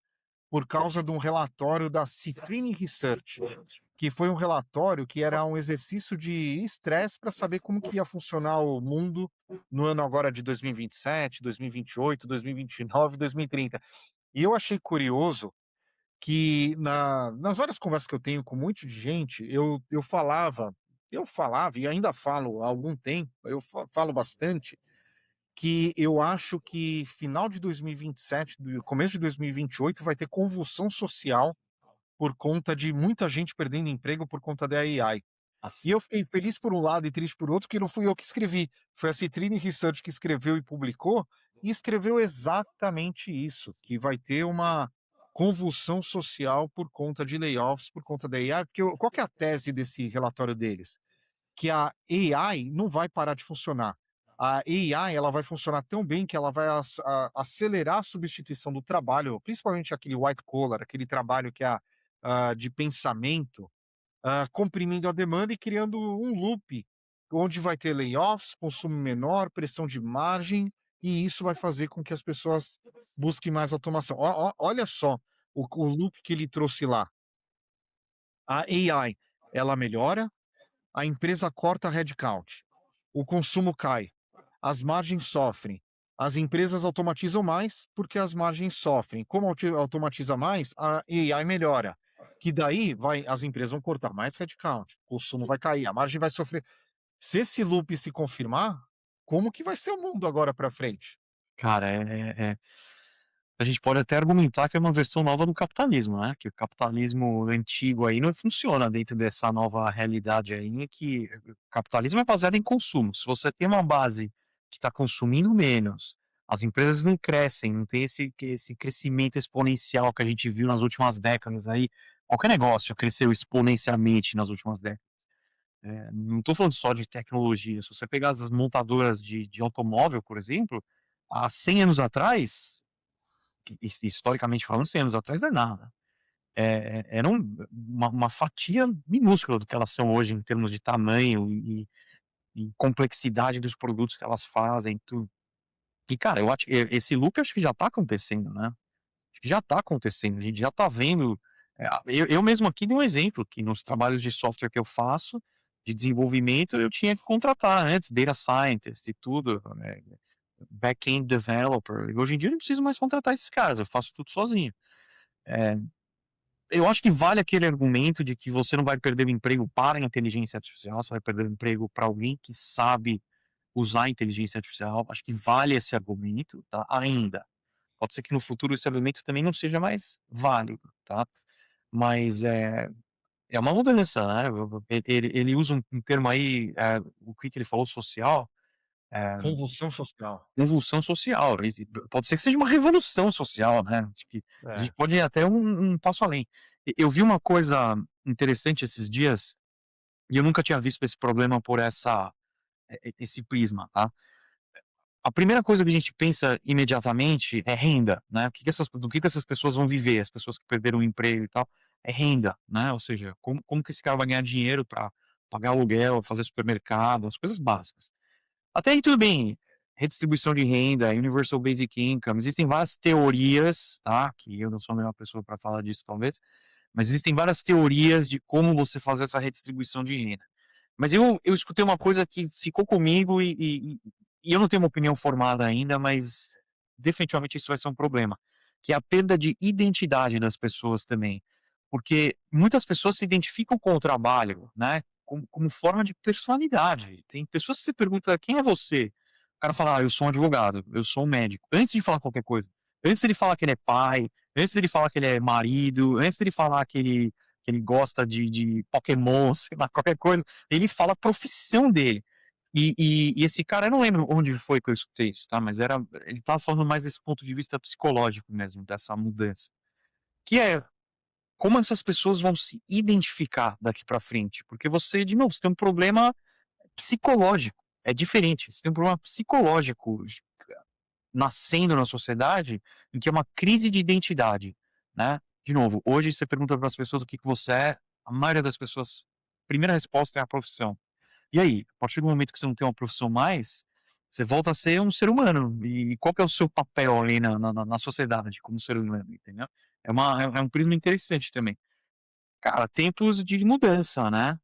por causa de um relatório da Citrin Research, que foi um relatório que era um exercício de estresse para saber como que ia funcionar o mundo no ano agora de 2027, 2028, 2029, 2030. E eu achei curioso que nas várias conversas que eu tenho com um monte de gente, eu falava e ainda falo há algum tempo, eu falo bastante, que eu acho que final de 2027, começo de 2028 vai ter convulsão social por conta de muita gente perdendo emprego por conta da AI. E Assim. eu fiquei feliz por um lado e triste por outro, que não fui eu que escrevi, foi a Citrine Research que escreveu e publicou, e escreveu exatamente isso, que vai ter uma convulsão social por conta de layoffs, por conta da AI, porque qual que é a tese desse relatório deles? Que a AI não vai parar de funcionar. A AI ela vai funcionar tão bem que ela vai acelerar a substituição do trabalho, principalmente aquele white collar, aquele trabalho que é de pensamento, comprimindo a demanda e criando um loop, onde vai ter layoffs, consumo menor, pressão de margem, e isso vai fazer com que as pessoas busquem mais automação. Olha só o loop que ele trouxe lá. A AI, ela melhora, a empresa corta headcount, o consumo cai, as margens sofrem, as empresas automatizam mais porque as margens sofrem. Como automatiza mais, a AI melhora. Que daí as empresas vão cortar mais headcount, o consumo vai cair, a margem vai sofrer. Se esse loop se confirmar, como que vai ser o mundo agora para frente? Cara, a gente pode até argumentar que é uma versão nova do capitalismo, né, que o capitalismo antigo aí não funciona dentro dessa nova realidade aí, em que o capitalismo é baseado em consumo. Se você tem uma base que está consumindo menos, as empresas não crescem, não tem esse crescimento exponencial que a gente viu nas últimas décadas aí. Qualquer negócio cresceu exponencialmente nas últimas décadas. Não estou falando só de tecnologia, se você pegar as montadoras de automóvel, por exemplo, há 100 anos atrás, que historicamente falando, 100 anos atrás não é nada. Era uma fatia minúscula do que elas são hoje em termos de tamanho e complexidade dos produtos que elas fazem, tudo. E cara, eu acho que esse loop acho que já está acontecendo, né. Acho que já está acontecendo, a gente já está vendo, eu mesmo aqui dei um exemplo, que nos trabalhos de software que eu faço, de desenvolvimento, eu tinha que contratar antes data scientist e tudo, back-end developer, e hoje em dia eu não preciso mais contratar esses caras, eu faço tudo sozinho. Eh, eu acho que vale aquele argumento de que você não vai perder o emprego para a inteligência artificial, você vai perder o emprego para alguém que sabe usar a inteligência artificial, acho que vale esse argumento, tá, ainda. Pode ser que no futuro esse argumento também não seja mais válido, tá, mas é uma mudança, né, ele usa um termo aí, o que que ele falou? Social? Eh, Convulsão social. convulsão social, pode ser que seja uma revolução social, né, acho que a gente É. pode ir até um passo além. Eu vi uma coisa interessante esses dias, e eu nunca tinha visto esse problema por esse prisma, tá. A primeira coisa que a gente pensa imediatamente é renda, né, do que essas pessoas vão viver, as pessoas que perderam o emprego e tal, é renda, né, ou seja, como que esse cara vai ganhar dinheiro para pagar aluguel, fazer supermercado, as coisas básicas. Até aí tudo bem, redistribuição de renda, universal basic income, existem várias teorias, tá, que eu não sou a melhor pessoa para falar disso talvez, mas existem várias teorias de como você fazer essa redistribuição de renda. Mas eu escutei uma coisa que ficou comigo e eu não tenho uma opinião formada ainda, mas definitivamente isso vai ser um problema, que é a perda de identidade das pessoas também. Porque muitas pessoas se identificam com o trabalho, né, como forma de personalidade. Tem pessoas que você pergunta: "Quem é você?" O cara fala: "Ah, eu sou um advogado, eu sou um médico", antes de falar qualquer coisa. Antes dele falar que ele é pai, antes dele falar que ele é marido, antes dele falar que ele gosta de Pokémon, sei lá, qualquer coisa, ele fala a profissão dele. E esse cara, eu não lembro onde foi que eu escutei isso, tá, mas ele estava falando mais desse ponto de vista psicológico mesmo, dessa mudança, que é como essas pessoas vão se identificar daqui pra frente, porque você, de novo, você tem um problema psicológico, é diferente, você tem um problema psicológico nascendo na sociedade, em que é uma crise de identidade, né. de novo, hoje você pergunta para as pessoas o que que você é, a maioria das pessoas, primeira resposta é a profissão. E aí, a partir do momento que você não tem uma profissão mais, você volta a ser um ser humano. E qual que é o seu papel ali na sociedade como ser humano, entendeu? É um prisma interessante também. Cara, tempos de mudança, né.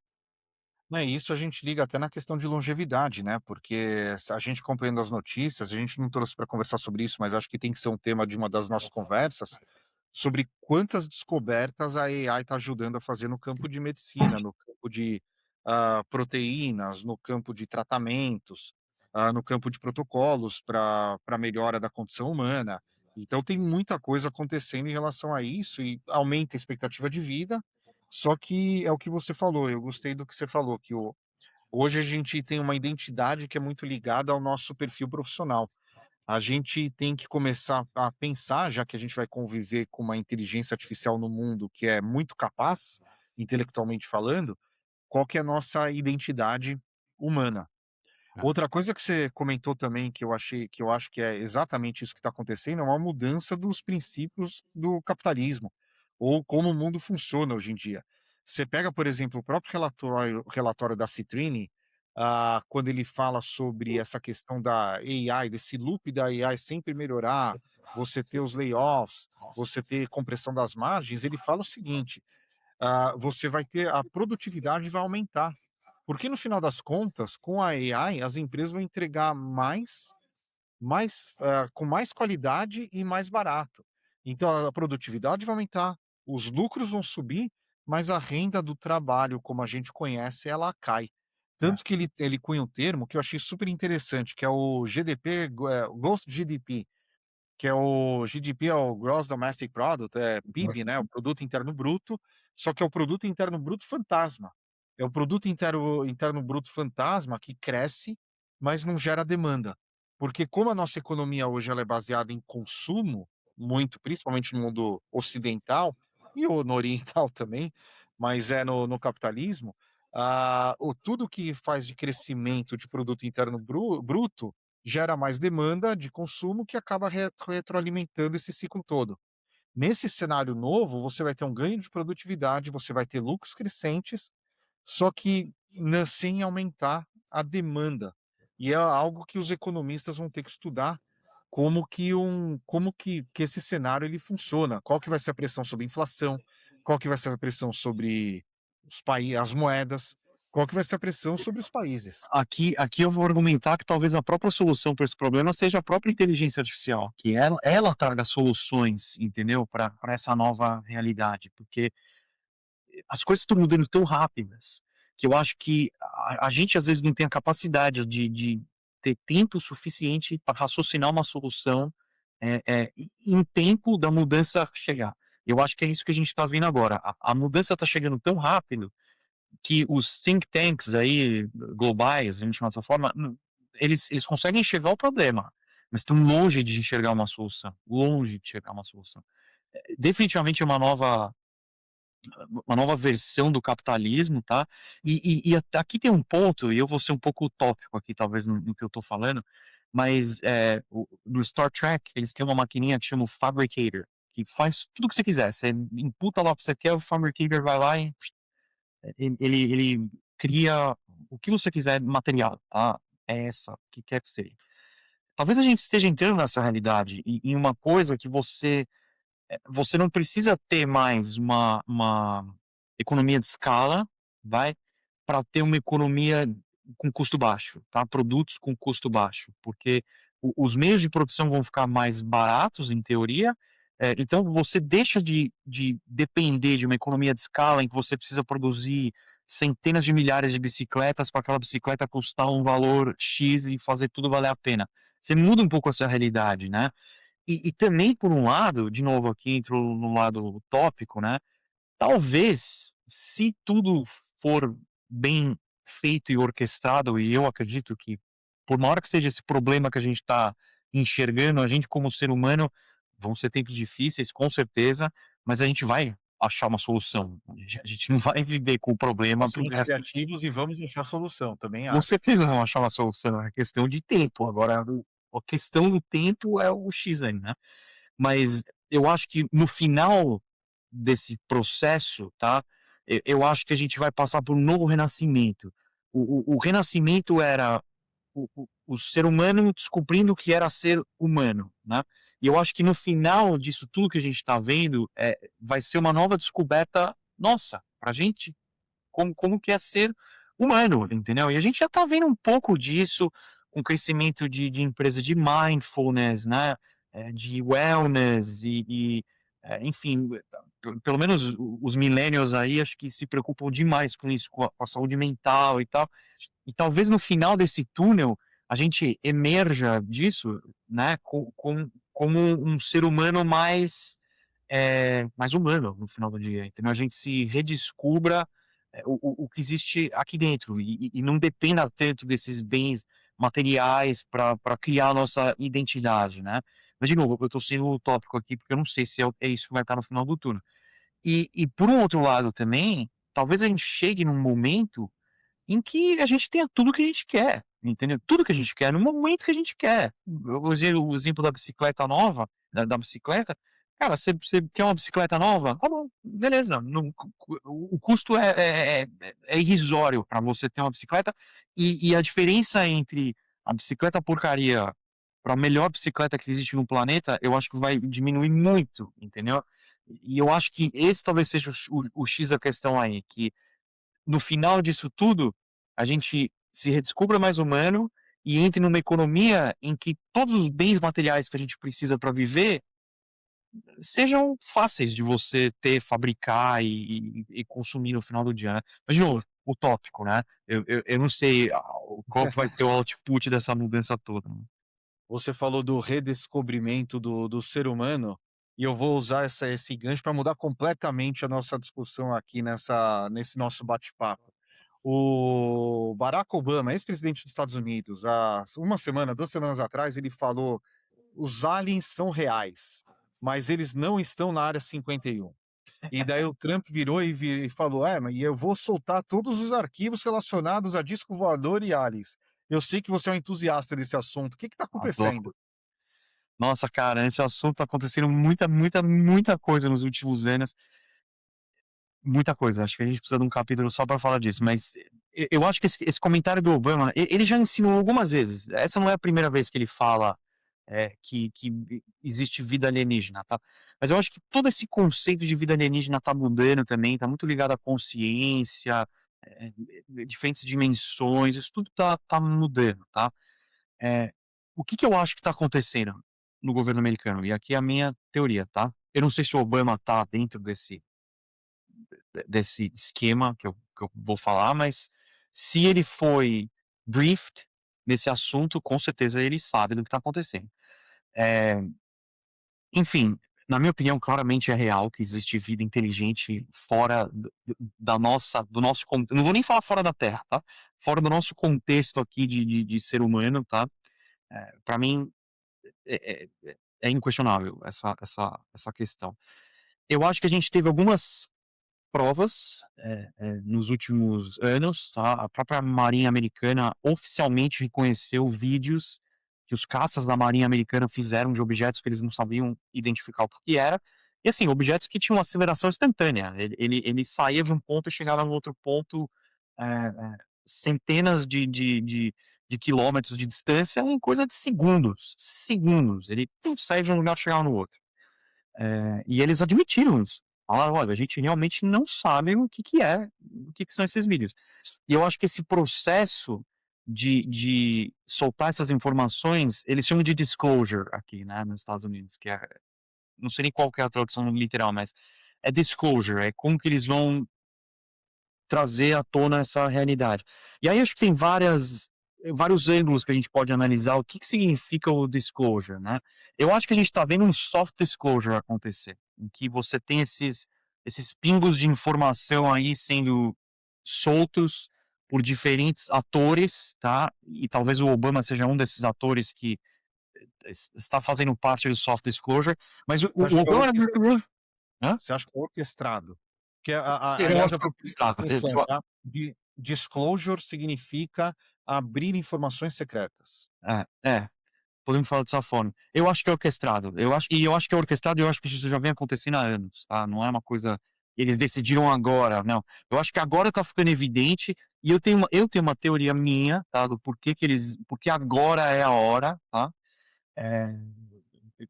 Né, e isso a gente liga até na questão de longevidade, né, porque se a gente acompanhando as notícias, a gente não trouxe para conversar sobre isso, mas acho que tem que ser um tema de uma das nossas conversas, sobre quantas descobertas a AI está ajudando a fazer no campo de medicina, no campo de, proteínas, no campo de tratamentos, no campo de protocolos para melhora da condição humana. Então tem muita coisa acontecendo em relação a isso e aumenta a expectativa de vida, só que é o que você falou, eu gostei do que você falou, que hoje a gente tem uma identidade que é muito ligada ao nosso perfil profissional. A gente tem que começar a pensar, já que a gente vai conviver com uma inteligência artificial no mundo que é muito capaz, intelectualmente falando, qual que é a nossa identidade humana. É, Outra coisa que você comentou também, que eu acho que é exatamente isso que está acontecendo, é uma mudança dos princípios do capitalismo, ou como o mundo funciona hoje em dia. Você pega, por exemplo, o próprio relatório da Citrini, quando ele fala sobre essa questão da AI, desse loop da AI sempre melhorar, você ter os layoffs, você ter compressão das margens, ele fala o seguinte: você vai ter a produtividade vai aumentar. Porque no final das contas, com a AI, as empresas vão entregar com mais qualidade e mais barato. Então a produtividade vai aumentar, os lucros vão subir, mas a renda do trabalho, como a gente conhece, ela cai. é. Tanto que ele cunha um termo que eu achei super interessante, que é o GDP, Ghost GDP, que é o GDP, é o Gross Domestic Product, é PIB, né, o produto interno bruto, só que é o produto interno bruto fantasma. É o produto interno bruto fantasma que cresce, mas não gera demanda. Porque como a nossa economia hoje ela é baseada em consumo, muito, principalmente no mundo ocidental e o no oriental também, mas é no capitalismo, o tudo que faz de crescimento de produto interno bruto gera mais demanda de consumo que acaba retroalimentando esse ciclo todo. Nesse cenário novo, você vai ter um ganho de produtividade, você vai ter lucros crescentes, só que sem aumentar a demanda. E é algo que os economistas vão ter que estudar como que esse cenário ele funciona, qual que vai ser a pressão sobre a inflação, qual que vai ser a pressão sobre as moedas, qual que vai ser a pressão sobre os países. Aqui eu vou argumentar que talvez a própria solução para esse problema seja a própria inteligência artificial, que ela traga soluções, entendeu, para essa nova realidade, porque as coisas estão mudando tão rápidas, que eu acho que a gente às vezes não tem a capacidade de ter tempo suficiente para raciocinar uma solução, em tempo da mudança chegar. Eu acho que é isso que a gente está vendo agora. A mudança está chegando tão rápido que os think tanks aí globais, a gente chama dessa forma, eles conseguem enxergar o problema, mas estão longe de enxergar uma solução, longe de enxergar uma solução. Definitivamente é uma nova versão do capitalismo, tá? Aqui tem um ponto, e eu vou ser um pouco utópico aqui, talvez, no que eu tô falando, mas no Star Trek, eles têm uma maquininha que chama o Fabricator, que faz tudo o que você quiser. Você imputa lá o que você quer, o Fabricator vai lá e ele cria o que você quiser material, tá? Essa, o que quer que seja. Talvez a gente esteja entrando nessa realidade, em uma coisa que você não precisa ter mais uma economia de escala, vai, para ter uma economia com custo baixo, tá, produtos com custo baixo, porque os meios de produção vão ficar mais baratos, em teoria, então você deixa de depender de uma economia de escala em que você precisa produzir centenas de milhares de bicicletas para aquela bicicleta custar um valor X e fazer tudo valer a pena. Você muda um pouco essa realidade, né. E também por um lado, de novo aqui entro no lado utópico, né, talvez, se tudo for bem feito e orquestrado, e eu acredito que por maior que seja esse problema que a gente está enxergando, a gente como ser humano, vão ser tempos difíceis, com certeza, mas a gente vai achar uma solução. A gente não vai viver com o problema Nós para o somos resto, criativos e vamos achar solução, também com acho. certeza vão achar uma solução, é questão de tempo, agora a questão do tempo é o X aí, né. Mas eu acho que no final desse processo, tá, eu acho que a gente vai passar por um novo renascimento. O renascimento era o ser humano descobrindo o que era ser humano, né. E eu acho que no final disso tudo que a gente está vendo, vai ser uma nova descoberta nossa, pra gente, como que é ser humano, entendeu? E a gente já está vendo um pouco disso com o crescimento de empresa de mindfulness, né, de wellness enfim, pelo menos os millennials aí, acho que se preocupam demais com isso, com a saúde mental e tal. E talvez no final desse túnel, a gente emerja disso, né, como um ser humano mais humano no final do dia, entendeu? A gente se redescubra, o que existe aqui dentro e não dependa tanto desses bens materiais para criar a nossa identidade, né. Mas de novo, eu estou sendo utópico aqui, porque eu não sei se é isso que vai estar no final do túnel. E por um outro lado também, talvez a gente chegue num momento em que a gente tenha tudo o que a gente quer, entendeu? Tudo que a gente quer, no momento que a gente quer. Eu usei o exemplo da bicicleta nova, da bicicleta. Cara, você quer uma bicicleta nova? Tá bom, beleza. O custo é irrisório para você ter uma bicicleta, e a diferença entre a bicicleta porcaria para a melhor bicicleta que existe no planeta, eu acho que vai diminuir muito, entendeu? E eu acho que esse talvez seja o X da questão aí, que no final disso tudo, a gente se redescubra mais humano e entre numa economia em que todos os bens materiais que a gente precisa para viver sejam fáceis de você ter, fabricar e consumir no final do dia, né. Mas de novo, utópico, né. Eu não sei qual que vai ser o output dessa mudança toda, né. Você falou do redescobrimento do ser humano, e eu vou usar esse gancho para mudar completamente a nossa discussão aqui nesse nosso bate-papo. O Barack Obama, ex-presidente dos Estados Unidos, há uma semana, 2 semanas atrás, ele falou: "Os aliens são reais, mas eles não estão na área 51". E daí o Trump virou e falou: "É, mas eu vou soltar todos os arquivos relacionados a disco voador e aliens. Eu sei que você é um entusiasta desse assunto. O que está Adoro. acontecendo?". Nossa, cara, esse assunto tá acontecendo muita coisa nos últimos anos. Muita coisa, acho que a gente precisa de um capítulo só para falar disso, mas eu acho que esse comentário do Obama, ele já ensinou algumas vezes, essa não é a primeira vez que ele fala, que existe vida alienígena, tá. Mas eu acho que todo esse conceito de vida alienígena tá mudando também, tá muito ligado à consciência, diferentes dimensões, isso tudo tá mudando, tá. Eh, o que que eu acho que tá acontecendo no governo americano, e aqui é a minha teoria, tá. Eu não sei se o Obama tá dentro desse esquema que eu vou falar, mas se ele foi briefed nesse assunto, com certeza ele sabe do que está acontecendo. Eh, enfim, na minha opinião, claramente é real que existe vida inteligente fora do nosso não vou nem falar fora da Terra, tá, fora do nosso contexto aqui de ser humano, tá. Pra mim é inquestionável essa questão. Eu acho que a gente teve algumas provas, nos últimos anos, tá, a própria Marinha Americana oficialmente reconheceu vídeos que os caças da Marinha Americana fizeram de objetos que eles não sabiam identificar o que que era, e assim, objetos que tinham aceleração instantânea, ele saía de um ponto e chegava no outro ponto, centenas de quilômetros de distância em coisa de segundos, segundos, ele pum, saía de um lugar e chegava no outro. E eles admitiram isso. Falaram: "Olha, a gente realmente não sabe o que que são esses vídeos". E eu acho que esse processo de soltar essas informações, eles chamam de disclosure aqui, né, nos Estados Unidos, que não sei nem qual que é a tradução literal, mas é disclosure, é como que eles vão trazer à tona essa realidade. E aí acho que tem vários ângulos que a gente pode analisar o que que significa o disclosure, né. Eu acho que a gente está vendo um soft disclosure acontecer, em que você tem esses pingos de informação aí sendo soltos por diferentes atores, tá, e talvez o Obama seja um desses atores que está fazendo parte do soft disclosure, mas o Você acha o que é Obama. Hã? você acha que é orquestrado? Que Eu aliás, acho é o que é que eu fiz orquestrado. questão, tá? Disclosure significa abrir informações secretas. É, é. podemos falar dessa forma. Eu acho que é orquestrado, eu acho que é orquestrado e eu acho que isso já vem acontecendo há anos, tá, não é uma coisa eles decidiram agora, não. Eu acho que agora tá ficando evidente, e eu tenho uma teoria minha, tá, do porquê que eles porque agora é a hora, tá, eh,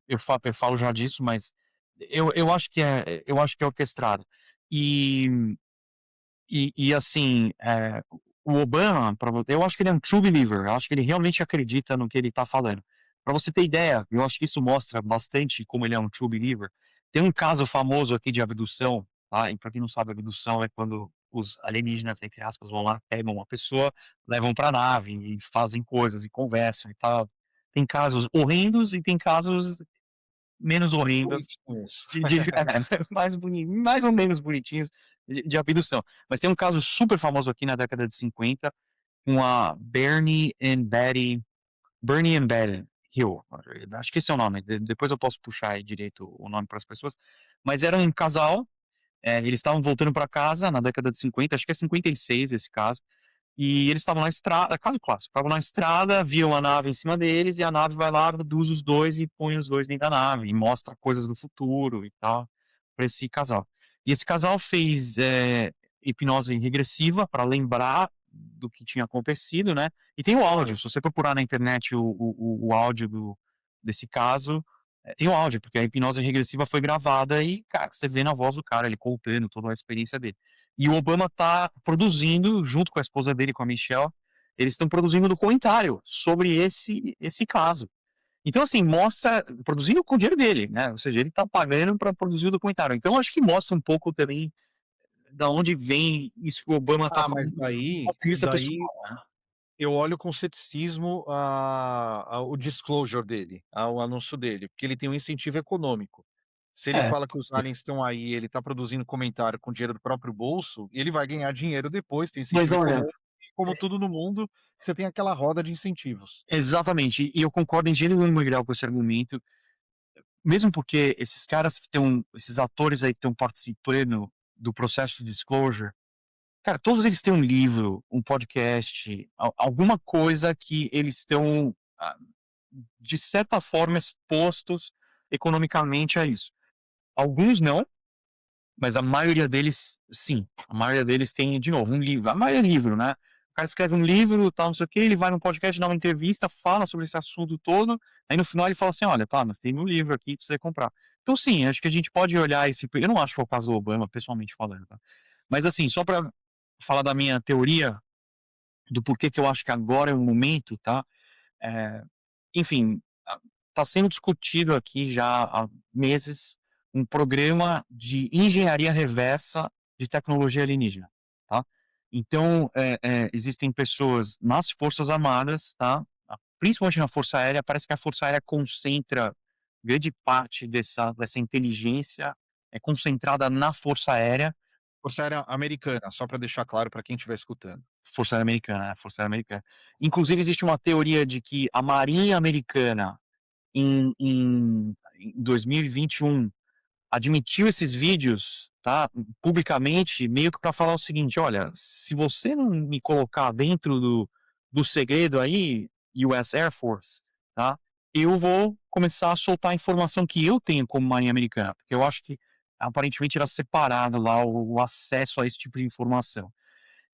eu falo já disso, mas eu acho que é orquestrado. E assim, o Obama, eu acho que ele é um true believer, eu acho que ele realmente acredita no que ele está falando. Para você ter ideia, eu acho que isso mostra bastante como ele é um true believer. Tem um caso famoso aqui de abdução, tá, e para quem não sabe, abdução é quando os alienígenas, entre aspas, vão lá, pegam uma pessoa, levam pra nave e fazem coisas e conversam e tal. Tem casos horrendos e tem casos menos horrendos Bonitinhos. mais ou menos bonitinhos de abdução. Mas tem um caso super famoso aqui na década de 50 com a Bernie and Betty Hill, acho que esse é o nome, depois eu posso puxar aí direito o nome para as pessoas, mas era um casal, eles estavam voltando para casa na década de 50, acho que é 56 esse caso, e eles estavam na estrada, caso clássico, estavam na estrada, viam a nave em cima deles e a nave vai lá, abduz os dois e põe os dois dentro da nave e mostra coisas do futuro e tal para esse casal. E esse casal fez hipnose regressiva para lembrar do que tinha acontecido, né? E tem o áudio. Se você procurar na internet o áudio desse caso, tem o áudio, porque a hipnose regressiva foi gravada e, cara, você vê na voz do cara, ele contando toda a experiência dele. E o Obama tá produzindo, junto com a esposa dele, com a Michelle, eles estão produzindo um documentário sobre esse caso. Então, assim, mostra, produzindo com o dinheiro dele, né? Ou seja, ele tá pagando para produzir o documentário. Então, acho que mostra um pouco também da onde vem isso que o Obama tá Ah, mas falando do daí ponto de vista daí pessoal, né? eu olho com ceticismo a o disclosure dele, ao anúncio dele, porque ele tem um incentivo econômico. Se ele É, fala que os aliens estão aí, ele está produzindo comentário com dinheiro do próprio bolso, ele vai ganhar dinheiro depois, tem mas incentivo olha, econômico e como tudo no mundo, você tem aquela roda de incentivos. exatamente, e eu concordo em gênero, número e grau com esse argumento, mesmo porque esses caras que estão, esses atores aí que estão participando do processo de disclosure, cara, todos eles têm um livro, um podcast, alguma coisa que eles estão, de certa forma, expostos economicamente a isso. Alguns não, mas a maioria deles, sim. A maioria deles tem, de novo, um livro. A maioria é livro, né? O cara escreve um livro, tal, não sei o quê, ele vai num podcast, dá uma entrevista, fala sobre esse assunto todo, aí no final ele fala assim: olha, tá, mas tem meu livro aqui pra você comprar. Então, sim, acho que a gente pode olhar esse. Eu não acho que é o caso do Obama, pessoalmente falando, tá? Mas, assim, só para falar da minha teoria, do porquê que eu acho que agora é o momento, tá? É, enfim, está sendo discutido aqui já há meses um programa de engenharia reversa de tecnologia alienígena, tá? Então, existem pessoas nas Forças Armadas, tá? Principalmente na Força Aérea, parece que a Força Aérea concentra grande parte dessa inteligência, é concentrada na Força Aérea, Força Aérea Americana, só para deixar claro para quem estiver escutando. Força Aérea Americana, né, Força Aérea Americana. Inclusive existe uma teoria de que a Marinha Americana em 2021 admitiu esses vídeos, tá, publicamente, meio que para falar o seguinte: olha, se você não me colocar dentro do segredo aí, US Air Force, tá, eu vou começar a soltar a informação que eu tenho como Marinha Americana, porque eu acho que aparentemente era separado lá o acesso a esse tipo de informação.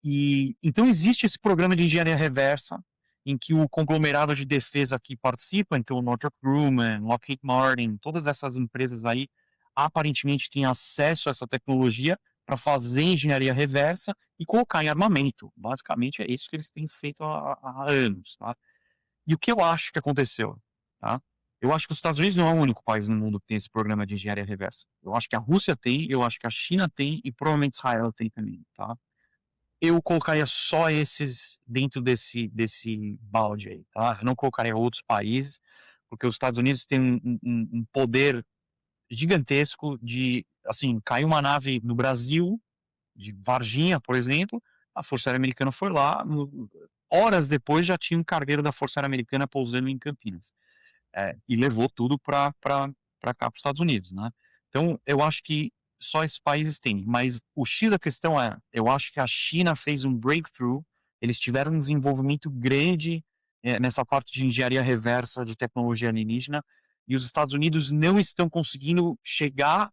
E então existe esse programa de engenharia reversa, em que o conglomerado de defesa aqui participa, então o Northrop Grumman, Lockheed Martin, todas essas empresas aí aparentemente têm acesso a essa tecnologia para fazer engenharia reversa e colocar em armamento. Basicamente é isso que eles têm feito há anos, tá? E o que eu acho que aconteceu, tá? Eu acho que os Estados Unidos não é o único país no mundo que tem esse programa de engenharia reversa. Eu acho que a Rússia tem, eu acho que a China tem e provavelmente Israel tem também, tá? Eu colocaria só esses dentro desse balde aí, tá? Eu não colocaria outros países, porque os Estados Unidos têm um poder gigantesco de, assim, caiu uma nave no Brasil, de Varginha, por exemplo, a Força Aérea Americana foi lá, horas depois já tinha um cargueiro da Força Aérea Americana pousando em Campinas. E levou tudo para cá, para os Estados Unidos, né? Então, eu acho que só esses países têm, mas o X da questão é, eu acho que a China fez um breakthrough, eles tiveram um desenvolvimento grande nessa parte de engenharia reversa de tecnologia alienígena, e os Estados Unidos não estão conseguindo chegar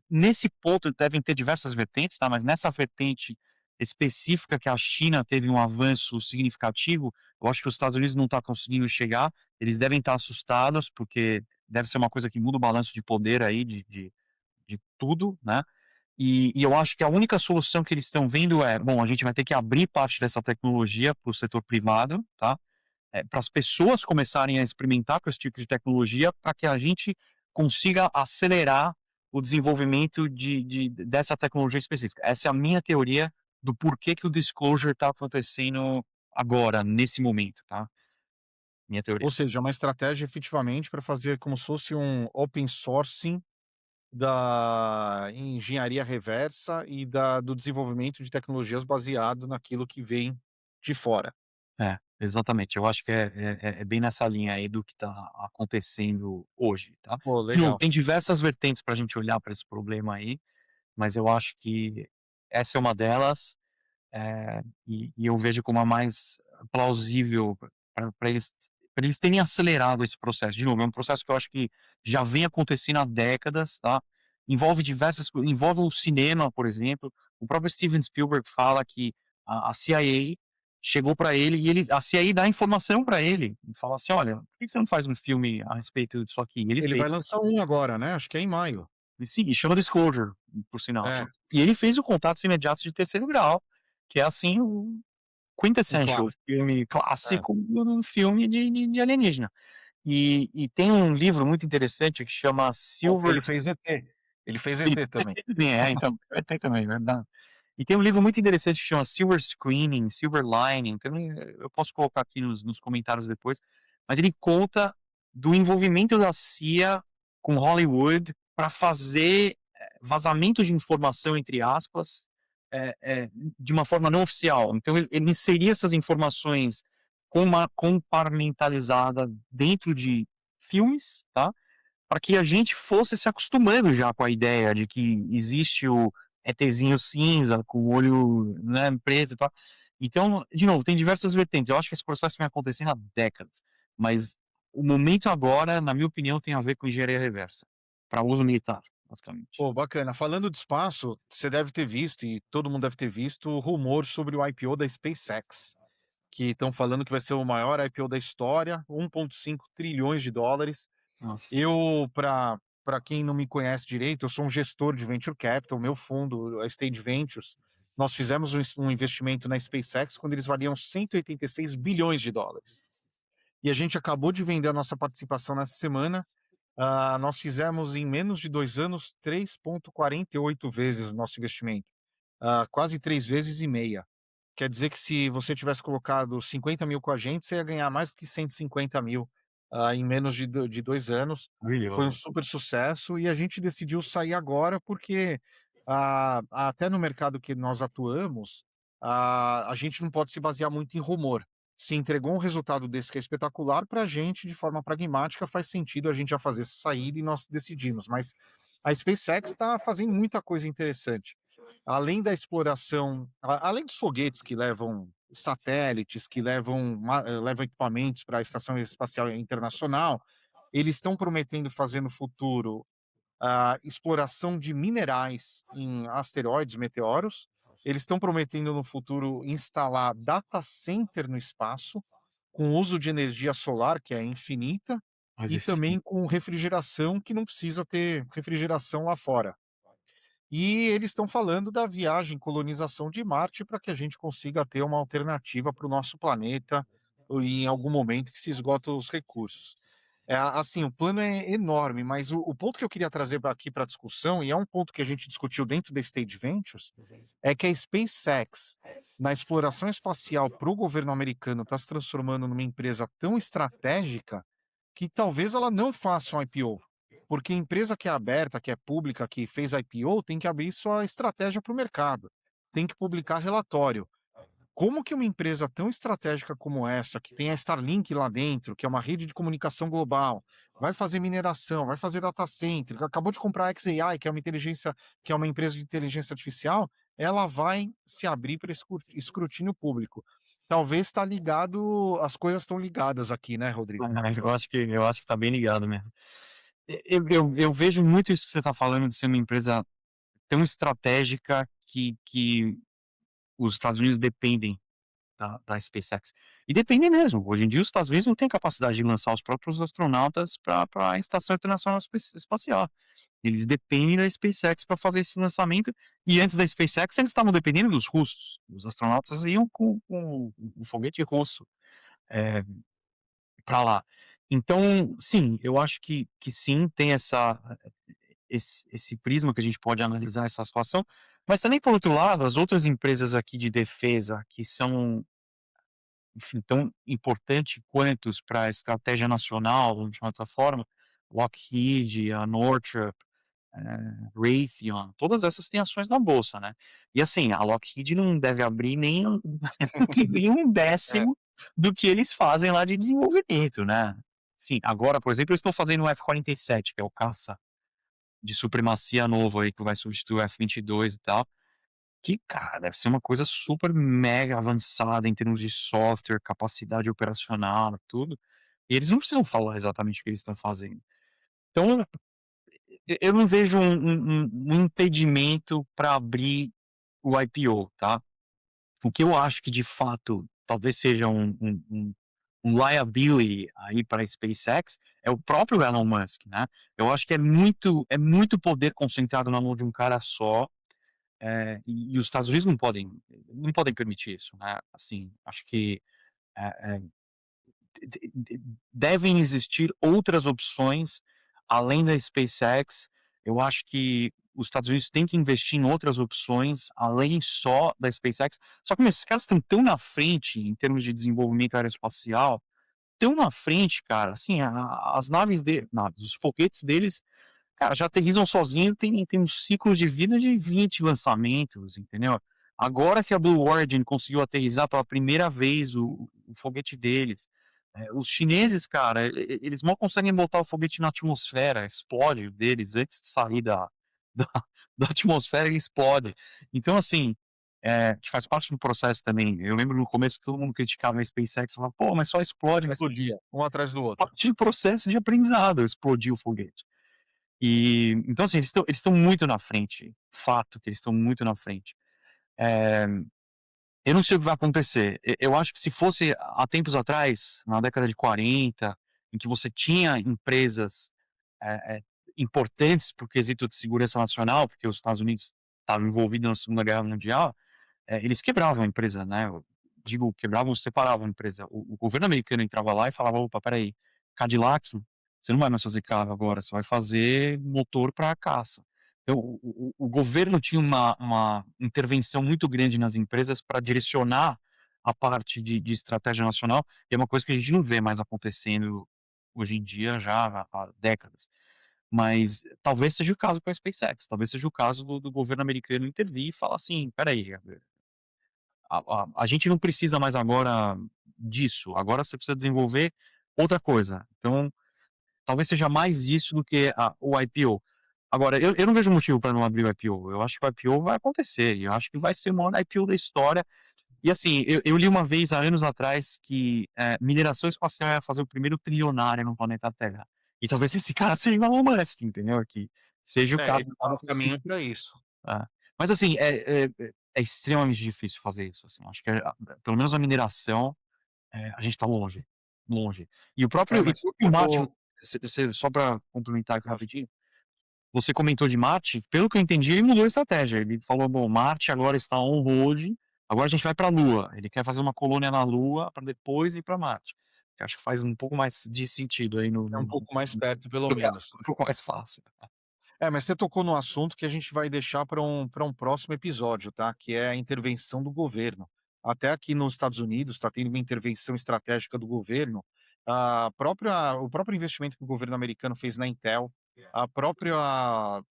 nesse ponto. Devem ter diversas vertentes, tá, mas nessa vertente específica que a China teve um avanço significativo, eu acho que os Estados Unidos não está conseguindo chegar. Eles devem estar assustados, porque deve ser uma coisa que muda o balanço de poder aí de tudo, né. E eu acho que a única solução que eles estão vendo é: "Bom, a gente vai ter que abrir parte dessa tecnologia para o setor privado, tá, para as pessoas começarem a experimentar com esse tipo de tecnologia, para que a gente consiga acelerar o desenvolvimento dessa tecnologia específica". Essa é a minha teoria do porquê que o disclosure está acontecendo agora, nesse momento, tá. Minha teoria. Ou seja, uma estratégia efetivamente para fazer como se fosse um open sourcing da engenharia reversa e do desenvolvimento de tecnologias baseado naquilo que vem de fora. É, exatamente. Eu acho que é bem nessa linha aí do que está acontecendo hoje, tá. Pô, De novo, legal. tem diversas vertentes para a gente olhar para esse problema aí, mas eu acho que essa é uma delas. E eu vejo como a mais plausível para eles terem acelerado esse processo. De novo, é um processo que eu acho que já vem acontecendo há décadas, tá. Envolve diversas co envolve o cinema, por exemplo. O próprio Steven Spielberg fala que a CIA chegou para ele e a CIA dá informação para ele, e fala assim: "Olha, por que você não faz um filme a respeito disso aqui?" E ele Ele fez. vai lançar um agora, né, acho que é em maio. E sim, e chama Disclosure, por sinal. É, E ele fez o Contatos Imediatos de Terceiro Grau, que é assim o um quintessential clássico. filme É. clássico do filme de alienígena. E tem um livro muito interessante que chama Bom, Silver. ele fez ET. Ele fez ET também. Então, tem também, verdade. E tem um livro muito interessante que chama Silver Screening, Silver Lining, também eu posso colocar aqui nos comentários depois, mas ele conta do envolvimento da CIA com Hollywood para fazer, vazamento de informação, entre aspas, de uma forma não oficial. Então ele inseria essas informações compartimentalizada dentro de filmes, tá, para que a gente fosse se acostumando já com a ideia de que existe o ETzinho cinza com o olho, né, preto e tal. Então, de novo, tem diversas vertentes. Eu acho que esse processo vem acontecendo há décadas, mas o momento agora, na minha opinião, tem a ver com engenharia reversa, para uso militar, basicamente. Pô, bacana. Falando de espaço, você deve ter visto, e todo mundo deve ter visto, o rumor sobre o IPO da SpaceX, que estão falando que vai ser o maior IPO da história, 1,5 trilhões de dólares. Nossa. Eu, para quem não me conhece direito, eu sou um gestor de venture capital, meu fundo, a Stage Ventures, nós fizemos um investimento na SpaceX quando eles valiam 186 bilhões de dólares. E a gente acabou de vender a nossa participação nessa semana. Nós fizemos em menos de 2 anos 3,48 vezes o nosso investimento, quase 3 vezes e meia. Quer dizer que se você tivesse colocado 50 mil com a gente, você ia ganhar mais do que 150 mil em menos de 2 anos. Foi um Maravilhoso. super sucesso e a gente decidiu sair agora porque, até no mercado que nós atuamos, a gente não pode se basear muito em rumor. Se entregou um resultado desse que é espetacular, para a gente, de forma pragmática, faz sentido a gente já fazer essa saída e nós decidimos. Mas a SpaceX está fazendo muita coisa interessante. Além da exploração, além dos foguetes que levam satélites, que levam equipamentos para a Estação Espacial Internacional, eles estão prometendo fazer no futuro a exploração de minerais em asteroides, meteoros. Eles estão prometendo no futuro instalar data center no espaço, com uso de energia solar, que é infinita, Mas e esse também com refrigeração, que não precisa ter refrigeração lá fora. E eles estão falando da viagem, colonização de Marte, para que a gente consiga ter uma alternativa para o nosso planeta em algum momento que se esgotam os recursos. Assim, o plano é enorme, mas o ponto que eu queria trazer aqui para a discussão, e é um ponto que a gente discutiu dentro da State Ventures, é que a SpaceX, na exploração espacial para o governo americano, está se transformando numa empresa tão estratégica que talvez ela não faça um IPO. Porque empresa que é aberta, que é pública, que fez IPO, tem que abrir sua estratégia para o mercado, tem que publicar relatório. Como que uma empresa tão estratégica como essa, que tem a Starlink lá dentro, que é uma rede de comunicação global, vai fazer mineração, vai fazer data center, acabou de comprar a xAI, que é uma empresa de inteligência artificial, ela vai se abrir para escrutínio público. talvez tá ligado, as coisas estão ligadas aqui, né, Rodrigo? Eu acho que tá bem ligado mesmo. Eu vejo muito isso que você está falando de ser uma empresa tão estratégica que os Estados Unidos dependem da SpaceX. E dependem mesmo. Hoje em dia os Estados Unidos não têm capacidade de lançar os próprios astronautas para a Estação Internacional Espacial. Eles dependem da SpaceX para fazer esse lançamento, e antes da SpaceX eles estavam dependendo dos russos. Os astronautas iam com o foguete russo, eh, pra lá. Então, sim, eu acho que sim, tem esse prisma que a gente pode analisar essa situação, mas também, por outro lado, as outras empresas aqui de defesa que são, enfim, tão importante quantos para a estratégia nacional, vamos chamar dessa forma, Lockheed, a Northrop, Raytheon, todas essas têm ações na bolsa, né. E assim, a Lockheed não deve abrir nem nem um É, décimo do que eles fazem lá de desenvolvimento, né. Sim, agora, por exemplo, eles estão fazendo o F-47, que é o caça de supremacia novo aí, que vai substituir o F-22 e tal, que, cara, deve ser uma coisa super mega avançada em termos de software, capacidade operacional, tudo, e eles não precisam falar exatamente o que eles estão fazendo. Então, eu não vejo um impedimento para abrir o IPO, tá. O que eu acho que de fato talvez seja um liability aí para a SpaceX é o próprio Elon Musk, né. Eu acho que é muito poder concentrado na mão de um cara só, e os Estados Unidos não podem permitir isso, né. Assim, acho que, eh eh devem existir outras opções além da SpaceX. Eu acho que os Estados Unidos têm que investir em outras opções além só da SpaceX. Só que esses caras estão tão na frente em termos de desenvolvimento aeroespacial, tão na frente, cara, assim, as naves, os foguetes deles, cara, já aterrissam sozinho, tem um ciclo de vida de 20 lançamentos, entendeu. Agora que a Blue Origin conseguiu aterrissar pela primeira vez o foguete deles, os chineses, cara, eles mal conseguem botar o foguete na atmosfera, explode o deles antes de sair da da atmosfera, ele explode. Então assim, que faz parte do processo também. Eu lembro no começo que todo mundo criticava a SpaceX, falava: "Pô, mas só explode, mas explodia, um atrás do outro. parte do processo de aprendizado explodir o foguete". E, então assim, eles estão muito na frente, fato que eles estão muito na frente. Eh, eu não sei o que vai acontecer, eu acho que se fosse há tempos atrás, na década de 40, em que você tinha empresas, importantes para o quesito de segurança nacional, porque os Estados Unidos estavam envolvidos na Segunda Guerra Mundial, eles quebravam a empresa, né, eu digo quebravam, separavam a empresa. O governo americano entrava lá e falava: "Opa, espera aí, Cadillac, você não vai mais fazer carro agora, você vai fazer motor para caça". Então o governo tinha uma intervenção muito grande nas empresas para direcionar a parte de estratégia nacional, e é uma coisa que a gente não vê mais acontecendo hoje em dia já há décadas. Mas talvez seja o caso com a SpaceX, talvez seja o caso do governo americano intervir e falar assim: "Espera aí, a gente não precisa mais agora disso, agora você precisa desenvolver outra coisa". Então, talvez seja mais isso do que o IPO. Agora, eu não vejo motivo para não abrir o IPO, eu acho que o IPO vai acontecer, e eu acho que vai ser o maior IPO da história. E assim, eu li uma vez, há anos atrás, que, mineração espacial ia fazer o primeiro trilionário no planeta Terra. E talvez esse cara seja o Elon Musk, entendeu, que seja o É, cara ele que tá vai no conseguir. caminho para isso. É. Mas assim, é extremamente difícil fazer isso, assim, acho que pelo menos a mineração, a gente tá longe, longe. E o É, próprio mas Marte, tocou você só pra complementar aqui lógico. rapidinho, você comentou de Marte, pelo que eu entendi ele mudou a estratégia, ele falou: "Bom, Marte agora está on hold, agora a gente vai pra Lua", ele quer fazer uma colônia na Lua pra depois ir pra Marte. Eu acho que faz um pouco mais de sentido aí É um pouco mais perto, pelo menos. um pouco mais fácil. É, mas você tocou num assunto que a gente vai deixar para um próximo episódio, tá, que é a intervenção do governo. Até aqui nos Estados Unidos está tendo uma intervenção estratégica do governo, o próprio investimento que o governo americano fez na Intel, a própria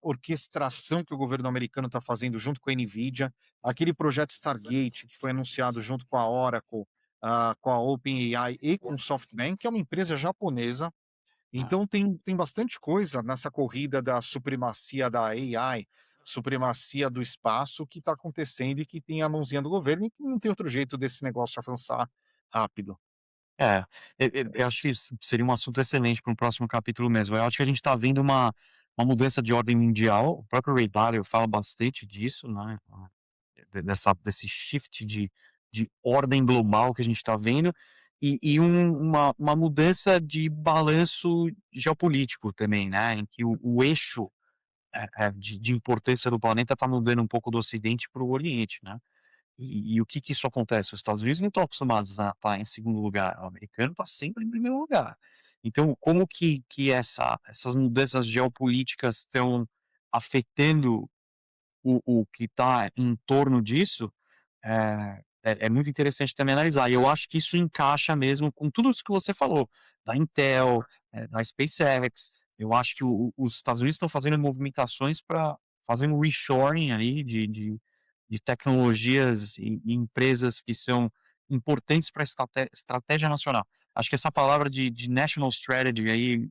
orquestração que o governo americano está fazendo junto com a NVIDIA, aquele projeto Stargate que foi anunciado junto com a Oracle, com a OpenAI e com o SoftBank, que é uma empresa japonesa. Ah, Então tem bastante coisa nessa corrida da supremacia da AI. supremacia do espaço que está acontecendo e que tem a mãozinha do governo e que não tem outro jeito desse negócio avançar rápido. É, eu acho que seria um assunto excelente para um próximo capítulo mesmo. Eu acho que a gente está vendo uma mudança de ordem mundial, o próprio Ray Dalio fala bastante disso, né, desse shift de ordem global que a gente está vendo, e uma mudança de balanço geopolítico também, né, em que o eixo, de importância do planeta está mudando um pouco do ocidente para o oriente, né. E o que que isso acontece? Os Estados Unidos não estão acostumados a estar em segundo lugar, o americano está sempre em primeiro lugar. Então, como que essas mudanças geopolíticas estão afetando o que está em torno disso, é muito interessante também analisar. E eu acho que isso encaixa mesmo com tudo isso que você falou, da Intel, da SpaceX. Eu acho que os Estados Unidos estão fazendo movimentações para fazer um reshoring aí de tecnologias e empresas que são importantes para a estratégia nacional. Acho que essa palavra de national strategy aí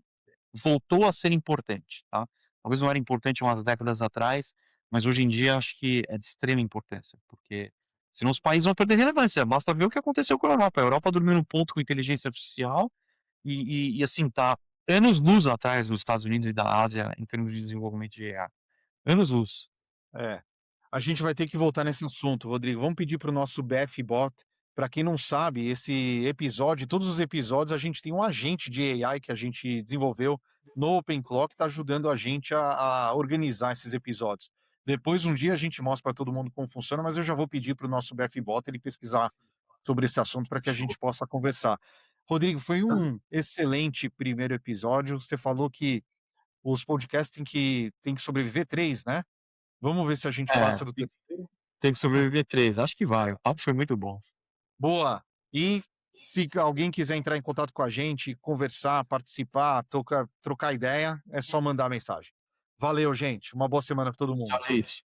voltou a ser importante, tá. Talvez não era importante umas décadas atrás, mas hoje em dia acho que é de extrema importância, porque senão os países vão perder relevância, basta ver o que aconteceu com a Europa dormiu num ponto com inteligência artificial e assim, tá anos-luz atrás dos Estados Unidos e da Ásia em termos de desenvolvimento de IA, anos-luz. É. A gente vai ter que voltar nesse assunto, Rodrigo. Vamos pedir para o nosso BF Bot. Para quem não sabe, esse episódio, todos os episódios, a gente tem um agente de AI que a gente desenvolveu no OpenClaw que está ajudando a gente a organizar esses episódios. Depois, um dia, a gente mostra para todo mundo como funciona, mas eu já vou pedir para o nosso BF Bot ele pesquisar sobre esse assunto para que a gente possa conversar. Rodrigo, foi um excelente primeiro episódio. Você falou que os podcasts têm que sobreviver 3, né? Vamos ver se a gente É, passa do terceiro. tem que sobreviver 3, acho que vai, o papo foi muito bom. Boa. E se alguém quiser entrar em contato com a gente, conversar, participar, trocar ideia, é só mandar mensagem. Valeu, gente. Uma boa semana para todo Tchau, mundo. gente.